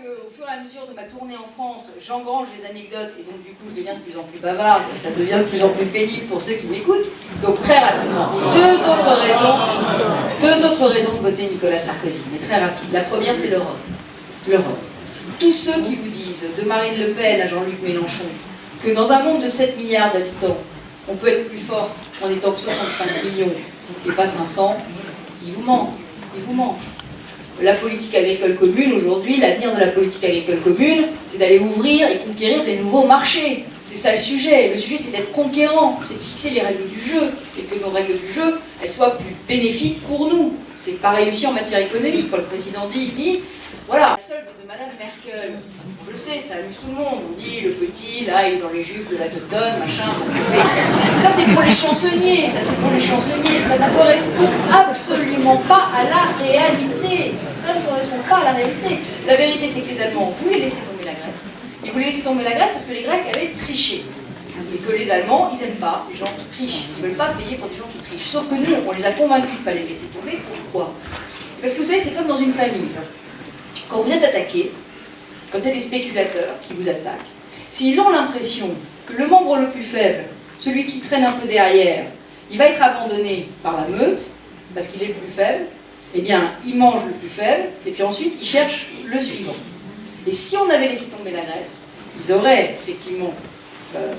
Au fur et à mesure de ma tournée en France, j'engrange les anecdotes et donc du coup je deviens de plus en plus bavarde et ça devient de plus en plus pénible pour ceux qui m'écoutent. Donc très rapidement, deux autres raisons de voter Nicolas Sarkozy, mais très rapide. La première, c'est l'Europe. L'Europe. Tous ceux qui vous disent, de Marine Le Pen à Jean-Luc Mélenchon, que dans un monde de 7 milliards d'habitants, on peut être plus forte en étant que 65 millions et pas 500, ils vous mentent. Ils vous mentent. La politique agricole commune, aujourd'hui, l'avenir de la politique agricole commune, c'est d'aller ouvrir et conquérir des nouveaux marchés. C'est ça le sujet. Le sujet, c'est d'être conquérant, c'est de fixer les règles du jeu, et que nos règles du jeu, elles soient plus bénéfiques pour nous. C'est pareil aussi en matière économique. Quand le président dit, voilà, la solde de Madame Merkel, je sais, ça amuse tout le monde. On dit, le petit, là, il est dans les jupes de la totone, machin, ça c'est pour les chansonniers, ça ne correspond absolument pas à la réalité. Ça ne correspond pas à la réalité. La vérité, c'est que les Allemands voulaient laisser tomber la Grèce. Ils voulaient laisser tomber la Grèce parce que les Grecs avaient triché. Et que les Allemands, ils n'aiment pas les gens qui trichent. Ils ne veulent pas payer pour des gens qui trichent. Sauf que nous, on les a convaincus de ne pas les laisser tomber. Pourquoi? Parce que vous savez, c'est comme dans une famille. Quand vous êtes attaqué, quand il y a des spéculateurs qui vous attaquent, s'ils ont l'impression que le membre le plus faible, celui qui traîne un peu derrière, il va être abandonné par la meute, parce qu'il est le plus faible, eh bien, ils mangent le plus faible, et puis ensuite, ils cherchent le suivant. Et si on avait laissé tomber la Grèce, ils auraient effectivement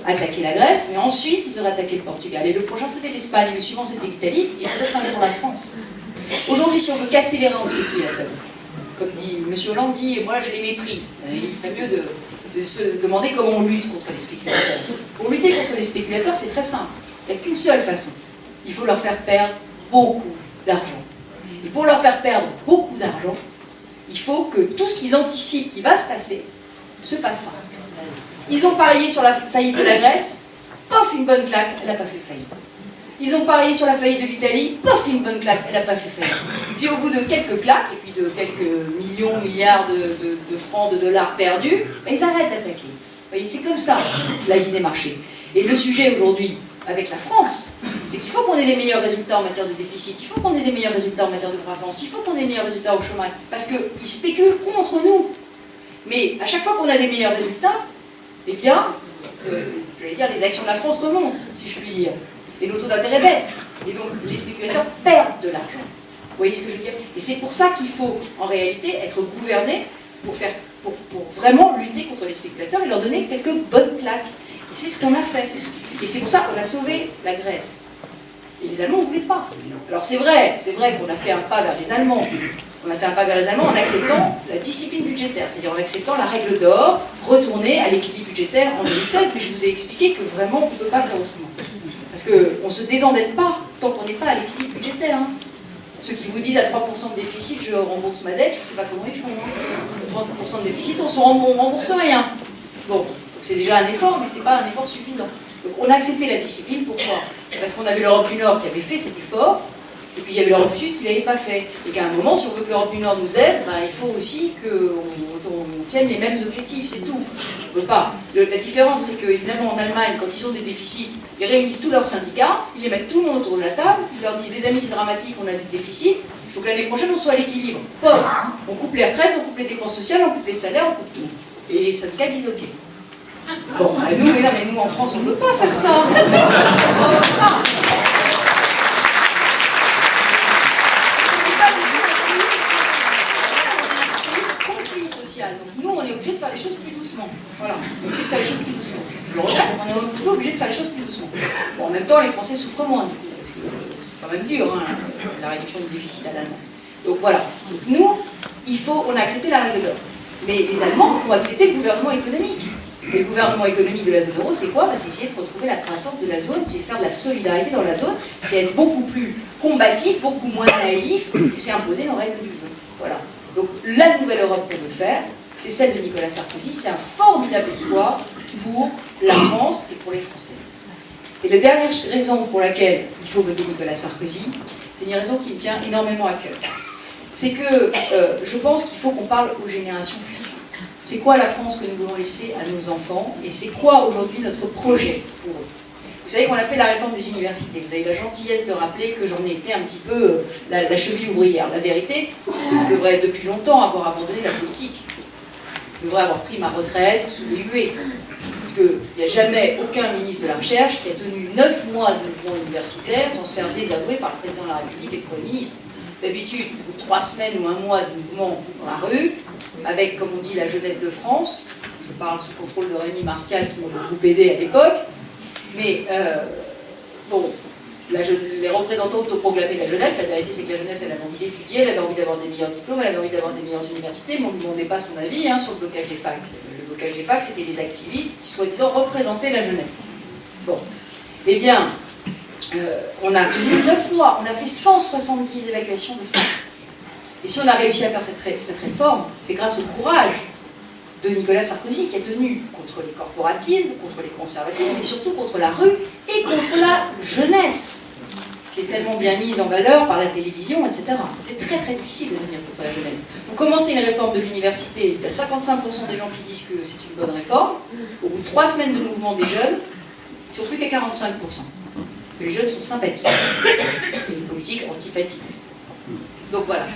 attaqué la Grèce, mais ensuite, ils auraient attaqué le Portugal. Et le prochain, c'était l'Espagne, et le suivant, c'était l'Italie, et peut-être un jour la France. Aujourd'hui, si on veut casser les reins aux spéculateurs, comme dit M. Hollande dit, moi je les méprise. Il ferait mieux de se demander comment on lutte contre les spéculateurs. Pour lutter contre les spéculateurs, c'est très simple. Il n'y a qu'une seule façon. Il faut leur faire perdre beaucoup d'argent. Et pour leur faire perdre beaucoup d'argent, il faut que tout ce qu'ils anticipent qui va se passer, ne se passe pas. Ils ont parié sur la faillite de la Grèce, pof, une bonne claque, elle n'a pas fait faillite. Ils ont parié sur la faillite de l'Italie, pof, une bonne claque, elle n'a pas fait faillite. Puis au bout de quelques claques, et puis de quelques millions, milliards de francs, de dollars perdus, ben, ils arrêtent d'attaquer. Vous voyez, c'est comme ça, la vie des marchés. Et le sujet aujourd'hui, avec la France, c'est qu'il faut qu'on ait des meilleurs résultats en matière de déficit, il faut qu'on ait des meilleurs résultats en matière de croissance, il faut qu'on ait des meilleurs résultats au chômage, parce qu'ils spéculent contre nous. Mais à chaque fois qu'on a des meilleurs résultats, eh bien, je vais dire, les actions de la France remontent, si je puis dire. Et le taux d'intérêt baisse. Et donc les spéculateurs perdent de l'argent. Vous voyez ce que je veux dire? Et c'est pour ça qu'il faut, en réalité, être gouverné pour vraiment lutter contre les spéculateurs et leur donner quelques bonnes claques. Et c'est ce qu'on a fait. Et c'est pour ça qu'on a sauvé la Grèce. Et les Allemands ne voulaient pas. Alors c'est vrai qu'on a fait un pas vers les Allemands. On a fait un pas vers les Allemands en acceptant la discipline budgétaire, c'est-à-dire en acceptant la règle d'or, retourner à l'équilibre budgétaire en 2016, mais je vous ai expliqué que vraiment on ne peut pas faire autrement. Parce qu'on ne se désendette pas tant qu'on n'est pas à l'équilibre budgétaire. Hein. Ceux qui vous disent à 3% de déficit, je rembourse ma dette, je ne sais pas comment ils font. Hein. 30% de déficit, on ne rembourse rien. Bon, c'est déjà un effort, mais ce n'est pas un effort suffisant. Donc on a accepté la discipline, pourquoi? Parce qu'on avait l'Europe du Nord qui avait fait cet effort, et puis il y avait l'Europe du Sud qui ne l'avait pas fait. Et qu'à un moment, si on veut que l'Europe du Nord nous aide, ben, il faut aussi qu'on tienne les mêmes objectifs, c'est tout. On ne peut pas. La différence, c'est que, évidemment, en Allemagne, quand ils ont des déficits, ils réunissent tous leurs syndicats, ils les mettent tout le monde autour de la table, ils leur disent, les amis, c'est dramatique, on a des déficits, il faut que l'année prochaine, on soit à l'équilibre. Pof, on coupe les retraites, on coupe les dépenses sociales, on coupe les salaires, on coupe tout. Et les syndicats disent, ok. Bon, mais nous, en France, on ne peut pas faire ça. Donc nous, on est obligé de faire les choses plus doucement. Voilà, on est obligé de faire les choses plus doucement. Je le regrette, on est un petit peu obligé de faire les choses plus doucement. Bon, en même temps, les Français souffrent moins, du coup, parce que c'est quand même dur, hein, la réduction du déficit à l'allemand. Donc voilà. Donc nous, on a accepté la règle d'or. Mais les Allemands ont accepté le gouvernement économique. Et le gouvernement économique de la zone euro, c'est quoi? C'est essayer de retrouver la croissance de la zone, c'est faire de la solidarité dans la zone, c'est être beaucoup plus combatif, beaucoup moins naïf, c'est imposer nos règles du jeu. Voilà. Donc la nouvelle Europe qu'on veut faire, c'est celle de Nicolas Sarkozy, c'est un formidable espoir pour la France et pour les Français. Et la dernière raison pour laquelle il faut voter Nicolas Sarkozy, c'est une raison qui me tient énormément à cœur. C'est que je pense qu'il faut qu'on parle aux générations futures. C'est quoi la France que nous voulons laisser à nos enfants et c'est quoi aujourd'hui notre projet pour eux? Vous savez qu'on a fait la réforme des universités. Vous avez la gentillesse de rappeler que j'en ai été un petit peu la cheville ouvrière. La vérité, c'est que je devrais depuis longtemps avoir abandonné la politique. Je devrais avoir pris ma retraite sous les huées. Parce qu'il n'y a jamais aucun ministre de la Recherche qui a tenu 9 mois de mouvement universitaire sans se faire désavouer par le président de la République et le Premier ministre. D'habitude, au bout de 3 semaines ou 1 mois de mouvement dans la rue, avec, comme on dit, la jeunesse de France, je parle sous le contrôle de Rémi Martial qui m'a beaucoup aidé à l'époque, mais bon, les représentants autoproclamés de la jeunesse, la vérité c'est que la jeunesse elle avait envie d'étudier, elle avait envie d'avoir des meilleurs diplômes, elle avait envie d'avoir des meilleures universités, mais on ne lui demandait pas son avis sur le blocage des facs. Le blocage des facs, c'était les activistes qui soi-disant représentaient la jeunesse. Bon, eh bien, on a tenu 9 mois, on a fait 170 évacuations de facs. Et si on a réussi à faire cette réforme, c'est grâce au courage de Nicolas Sarkozy qui a tenu contre les corporatismes, contre les conservatismes, mais surtout contre la rue et contre la jeunesse, qui est tellement bien mise en valeur par la télévision, etc. C'est très très difficile de venir contre la jeunesse. Vous commencez une réforme de l'université, il y a 55% des gens qui disent que c'est une bonne réforme. Au bout de 3 semaines de mouvement des jeunes, ils ne sont plus qu'à 45%. Parce que les jeunes sont sympathiques et les politiques antipathiques. Donc voilà.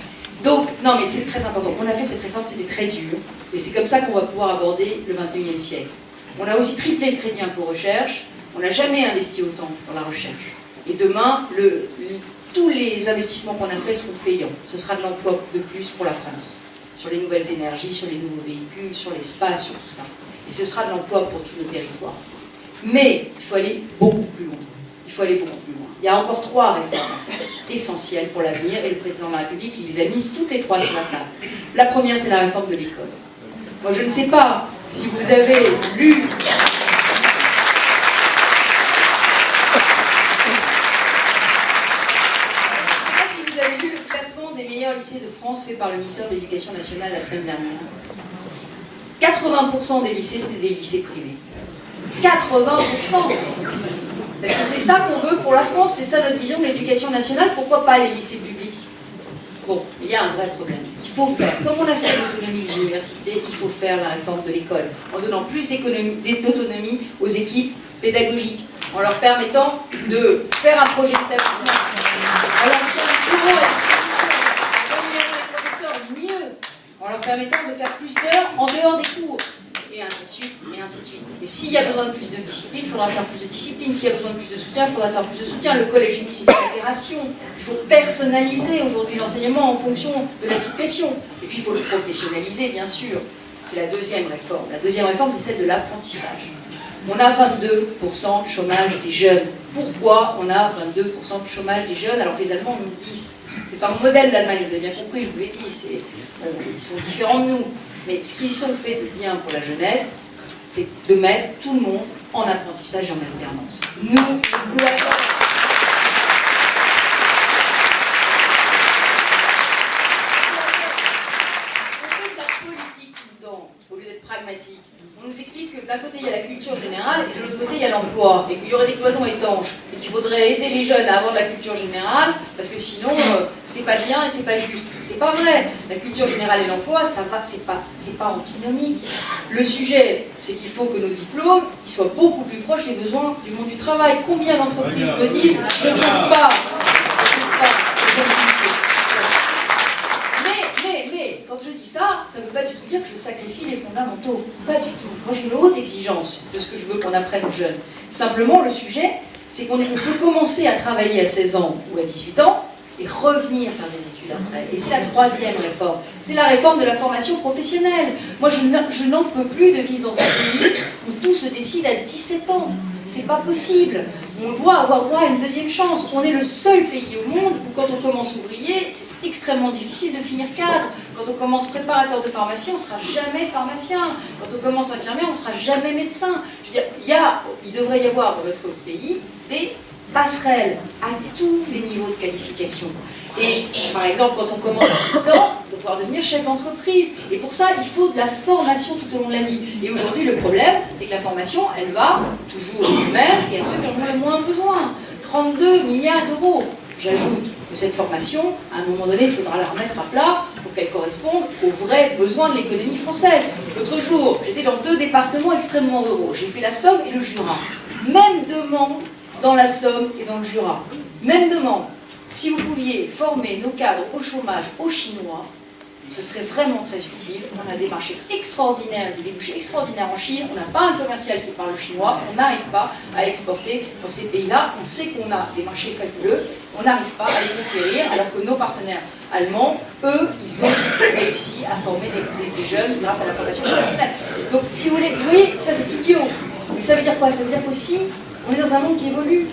Donc, non mais c'est très important. On a fait cette réforme, c'était très dur. Et c'est comme ça qu'on va pouvoir aborder le 21e siècle. On a aussi triplé le crédit impôt recherche. On n'a jamais investi autant dans la recherche. Et demain, tous les investissements qu'on a faits seront payants. Ce sera de l'emploi de plus pour la France. Sur les nouvelles énergies, sur les nouveaux véhicules, sur l'espace, sur tout ça. Et ce sera de l'emploi pour tous nos territoires. Mais il faut aller beaucoup plus loin. Il faut aller beaucoup plus loin. Il y a encore 3 réformes à faire, essentielles pour l'avenir, et le président de la République il les a mises toutes les 3 sur la table. La première, c'est la réforme de l'école. Moi, je ne sais pas si vous avez lu... le classement des meilleurs lycées de France fait par le ministère de l'Éducation nationale la semaine dernière. 80% des lycées, c'était des lycées privés. 80%. Parce que c'est ça qu'on veut pour la France, c'est ça notre vision de l'éducation nationale, pourquoi pas les lycées publics? Bon, il y a un vrai problème. Il faut faire, comme on a fait l'autonomie des universités, il faut faire la réforme de l'école, en donnant plus d'autonomie aux équipes pédagogiques, en leur permettant de faire un projet d'établissement, en leur mettant les bureaux à disposition, en rémunérant les professeurs mieux, en leur permettant de faire plus d'heures en dehors des cours, et ainsi de suite, et ainsi de suite. Et s'il y y a besoin de plus de discipline, il faudra faire plus de discipline. S'il y a besoin de plus de soutien, il faudra faire plus de soutien. Le collège uni, c'est une aberration. Il faut personnaliser aujourd'hui l'enseignement en fonction de la situation. Et puis il faut le professionnaliser, bien sûr. C'est la deuxième réforme. La deuxième réforme, c'est celle de l'apprentissage. On a 22% de chômage des jeunes. Pourquoi on a 22% de chômage des jeunes alors que les Allemands en ont 10? C'est pas mon modèle l'Allemagne, vous avez bien compris, je vous l'ai dit. Ils sont différents de nous. Mais ce qu'ils ont fait de bien pour la jeunesse, c'est de mettre tout le monde en apprentissage et en alternance. Nous, on fait de la politique tout le temps, au lieu d'être pragmatique. On nous explique que d'un côté il y a la culture générale et de l'autre côté il y a l'emploi, et qu'il y aurait des cloisons étanches, et qu'il faudrait aider les jeunes à avoir de la culture générale, parce que sinon c'est pas bien et c'est pas juste. C'est pas vrai. La culture générale et l'emploi, ça va, c'est pas antinomique. Le sujet, c'est qu'il faut que nos diplômes ils soient beaucoup plus proches des besoins du monde du travail. Combien d'entreprises me disent je ne trouve pas, Mais, quand je dis ça, ça ne veut pas du tout dire que je sacrifie les fondamentaux. Pas du tout. Moi, j'ai une haute exigence de ce que je veux qu'on apprenne aux jeunes. Simplement, le sujet, c'est qu'on peut commencer à travailler à 16 ans ou à 18 ans et revenir faire des études après. Et c'est la troisième réforme. C'est la réforme de la formation professionnelle. Moi, je n'en peux plus de vivre dans un pays où tout se décide à 17 ans. C'est pas possible. On doit avoir droit à une deuxième chance. On est le seul pays au monde où quand on commence ouvrier, c'est extrêmement difficile de finir cadre. Quand on commence préparateur de pharmacie, on ne sera jamais pharmacien. Quand on commence infirmier, on ne sera jamais médecin. Je veux dire, il devrait y avoir dans notre pays des passerelles à tous les niveaux de qualification. Et par exemple, quand on commence à 10 ans, de pouvoir devenir chef d'entreprise. Et pour ça, il faut de la formation tout au long de la vie. Et aujourd'hui, le problème, c'est que la formation, elle va toujours aux primaires et à ceux qui en ont le moins besoin. 32 milliards d'euros. J'ajoute que cette formation, à un moment donné, il faudra la remettre à plat pour qu'elle corresponde aux vrais besoins de l'économie française. L'autre jour, j'étais dans 2 départements extrêmement ruraux. J'ai fait la Somme et le Jura. Même demande dans la Somme et dans le Jura. Même demande. Si vous pouviez former nos cadres au chômage aux Chinois, ce serait vraiment très utile. On a des marchés extraordinaires, des débouchés extraordinaires en Chine. On n'a pas un commercial qui parle chinois. On n'arrive pas à exporter dans ces pays-là. On sait qu'on a des marchés fabuleux. On n'arrive pas à les conquérir, alors que nos partenaires allemands, eux, ils ont réussi à former des jeunes grâce à la formation professionnelle. Donc, si vous voyez, ça c'est idiot. Mais ça veut dire quoi? Ça veut dire qu'aussi, on est dans un monde qui évolue.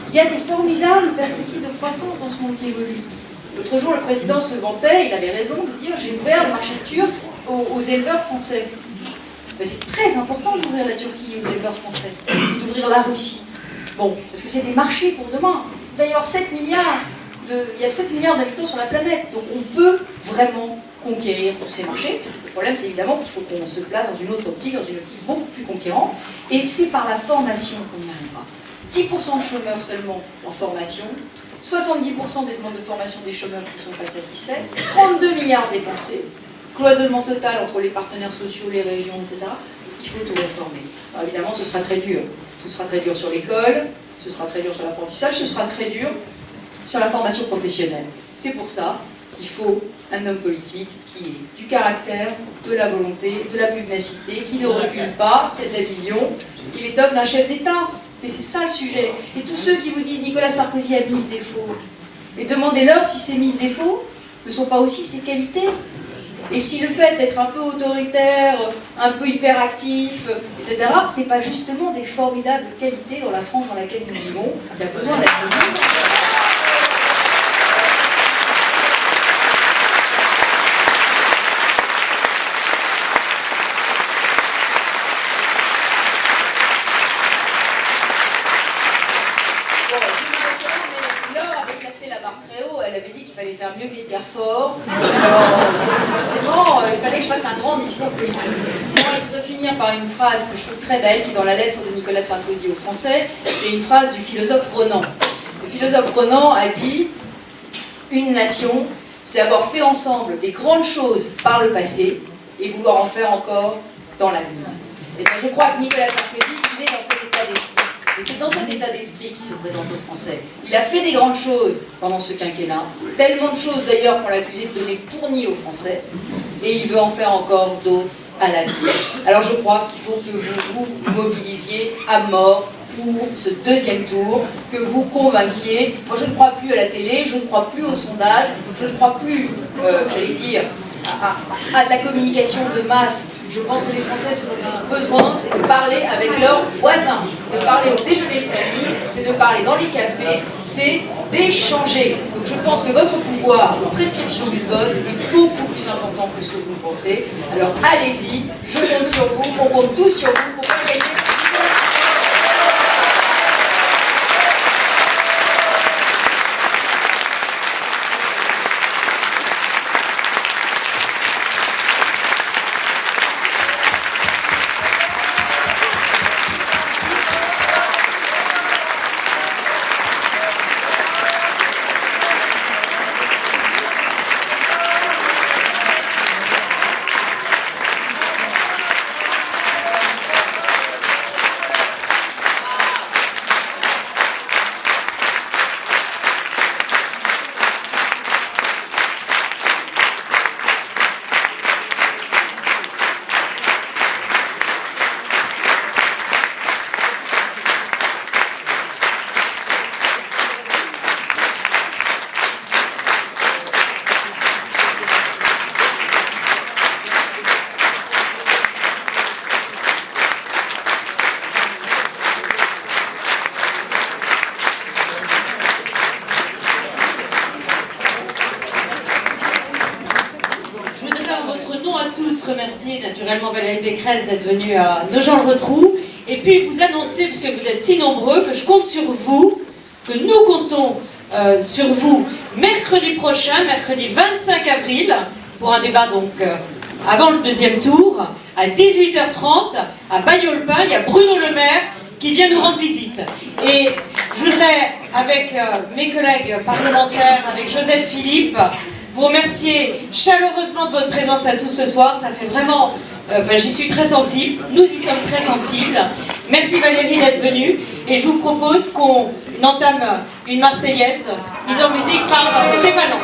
Il y a des formidables perspectives de croissance dans ce monde qui évolue. L'autre jour, le président se vantait, il avait raison de dire « j'ai ouvert le marché turc aux éleveurs français ». Mais c'est très important d'ouvrir la Turquie aux éleveurs français, d'ouvrir la Russie. Bon, parce que c'est des marchés pour demain. Il va y avoir 7 milliards, il y a 7 milliards d'habitants sur la planète, donc on peut vraiment conquérir tous ces marchés. Le problème, c'est évidemment qu'il faut qu'on se place dans une autre optique, dans une optique beaucoup plus conquérante, et c'est par la formation qu'on y arrivera. 10% de chômeurs seulement en formation, 70% des demandes de formation des chômeurs qui ne sont pas satisfaits, 32 milliards dépensés, cloisonnement total entre les partenaires sociaux, les régions, etc. Il faut tout réformer. Alors évidemment, ce sera très dur. Ce sera très dur sur l'école, ce sera très dur sur l'apprentissage, ce sera très dur sur la formation professionnelle. C'est pour ça qu'il faut un homme politique qui ait du caractère, de la volonté, de la pugnacité, qui ne recule pas, qui a de la vision, qui l'étoffe d'un chef d'État. Mais c'est ça le sujet. Et tous ceux qui vous disent Nicolas Sarkozy a 1000 défauts, mais demandez-leur si ces 1000 défauts ne sont pas aussi ses qualités. Et si le fait d'être un peu autoritaire, un peu hyperactif, etc., c'est pas justement des formidables qualités dans la France dans laquelle nous vivons, qui a besoin d'être mises. Elle avait dit qu'il fallait faire mieux qu'Edgar Faure. Alors, forcément, il fallait que je fasse un grand discours politique. Moi, je voudrais finir par une phrase que je trouve très belle, qui est dans la lettre de Nicolas Sarkozy aux Français. C'est une phrase du philosophe Renan. Le philosophe Renan a dit « Une nation, c'est avoir fait ensemble des grandes choses par le passé et vouloir en faire encore dans l'avenir. » Et bien, je crois que Nicolas Sarkozy, il est dans cet état d'esprit. Et c'est dans cet état d'esprit qu'il se présente aux Français. Il a fait des grandes choses pendant ce quinquennat, tellement de choses d'ailleurs qu'on l'a accusé de donner tournis aux Français, et il veut en faire encore d'autres à la vie. Alors je crois qu'il faut que vous vous mobilisiez à mort pour ce deuxième tour, que vous convainquiez. Moi je ne crois plus à la télé, je ne crois plus aux sondages, je ne crois plus, j'allais dire, à de la communication de masse. Je pense que les Français, ce dont ils ont besoin, c'est de parler avec leurs voisins, c'est de parler au déjeuner de famille, c'est de parler dans les cafés, c'est d'échanger. Donc je pense que votre pouvoir de prescription du vote est beaucoup plus important que ce que vous pensez. Alors allez-y, je compte sur vous, on compte tous sur vous pour faire gagner. Remercier naturellement Valérie Pécresse d'être venue à Nogent-le-Rotrou et puis vous annoncer, puisque vous êtes si nombreux, que je compte sur vous, que nous comptons sur vous mercredi prochain, mercredi 25 avril, pour un débat donc avant le deuxième tour, à 18h30, à Bailleul-Pin. Il y a Bruno Le Maire qui vient nous rendre visite. Et je voudrais, avec mes collègues parlementaires, avec Josette Philippe, vous remercier chaleureusement de votre présence à tous ce soir. Ça fait vraiment... j'y suis très sensible. Nous y sommes très sensibles. Merci Valérie d'être venue. Et je vous propose qu'on entame une Marseillaise mise en musique par Stéphano.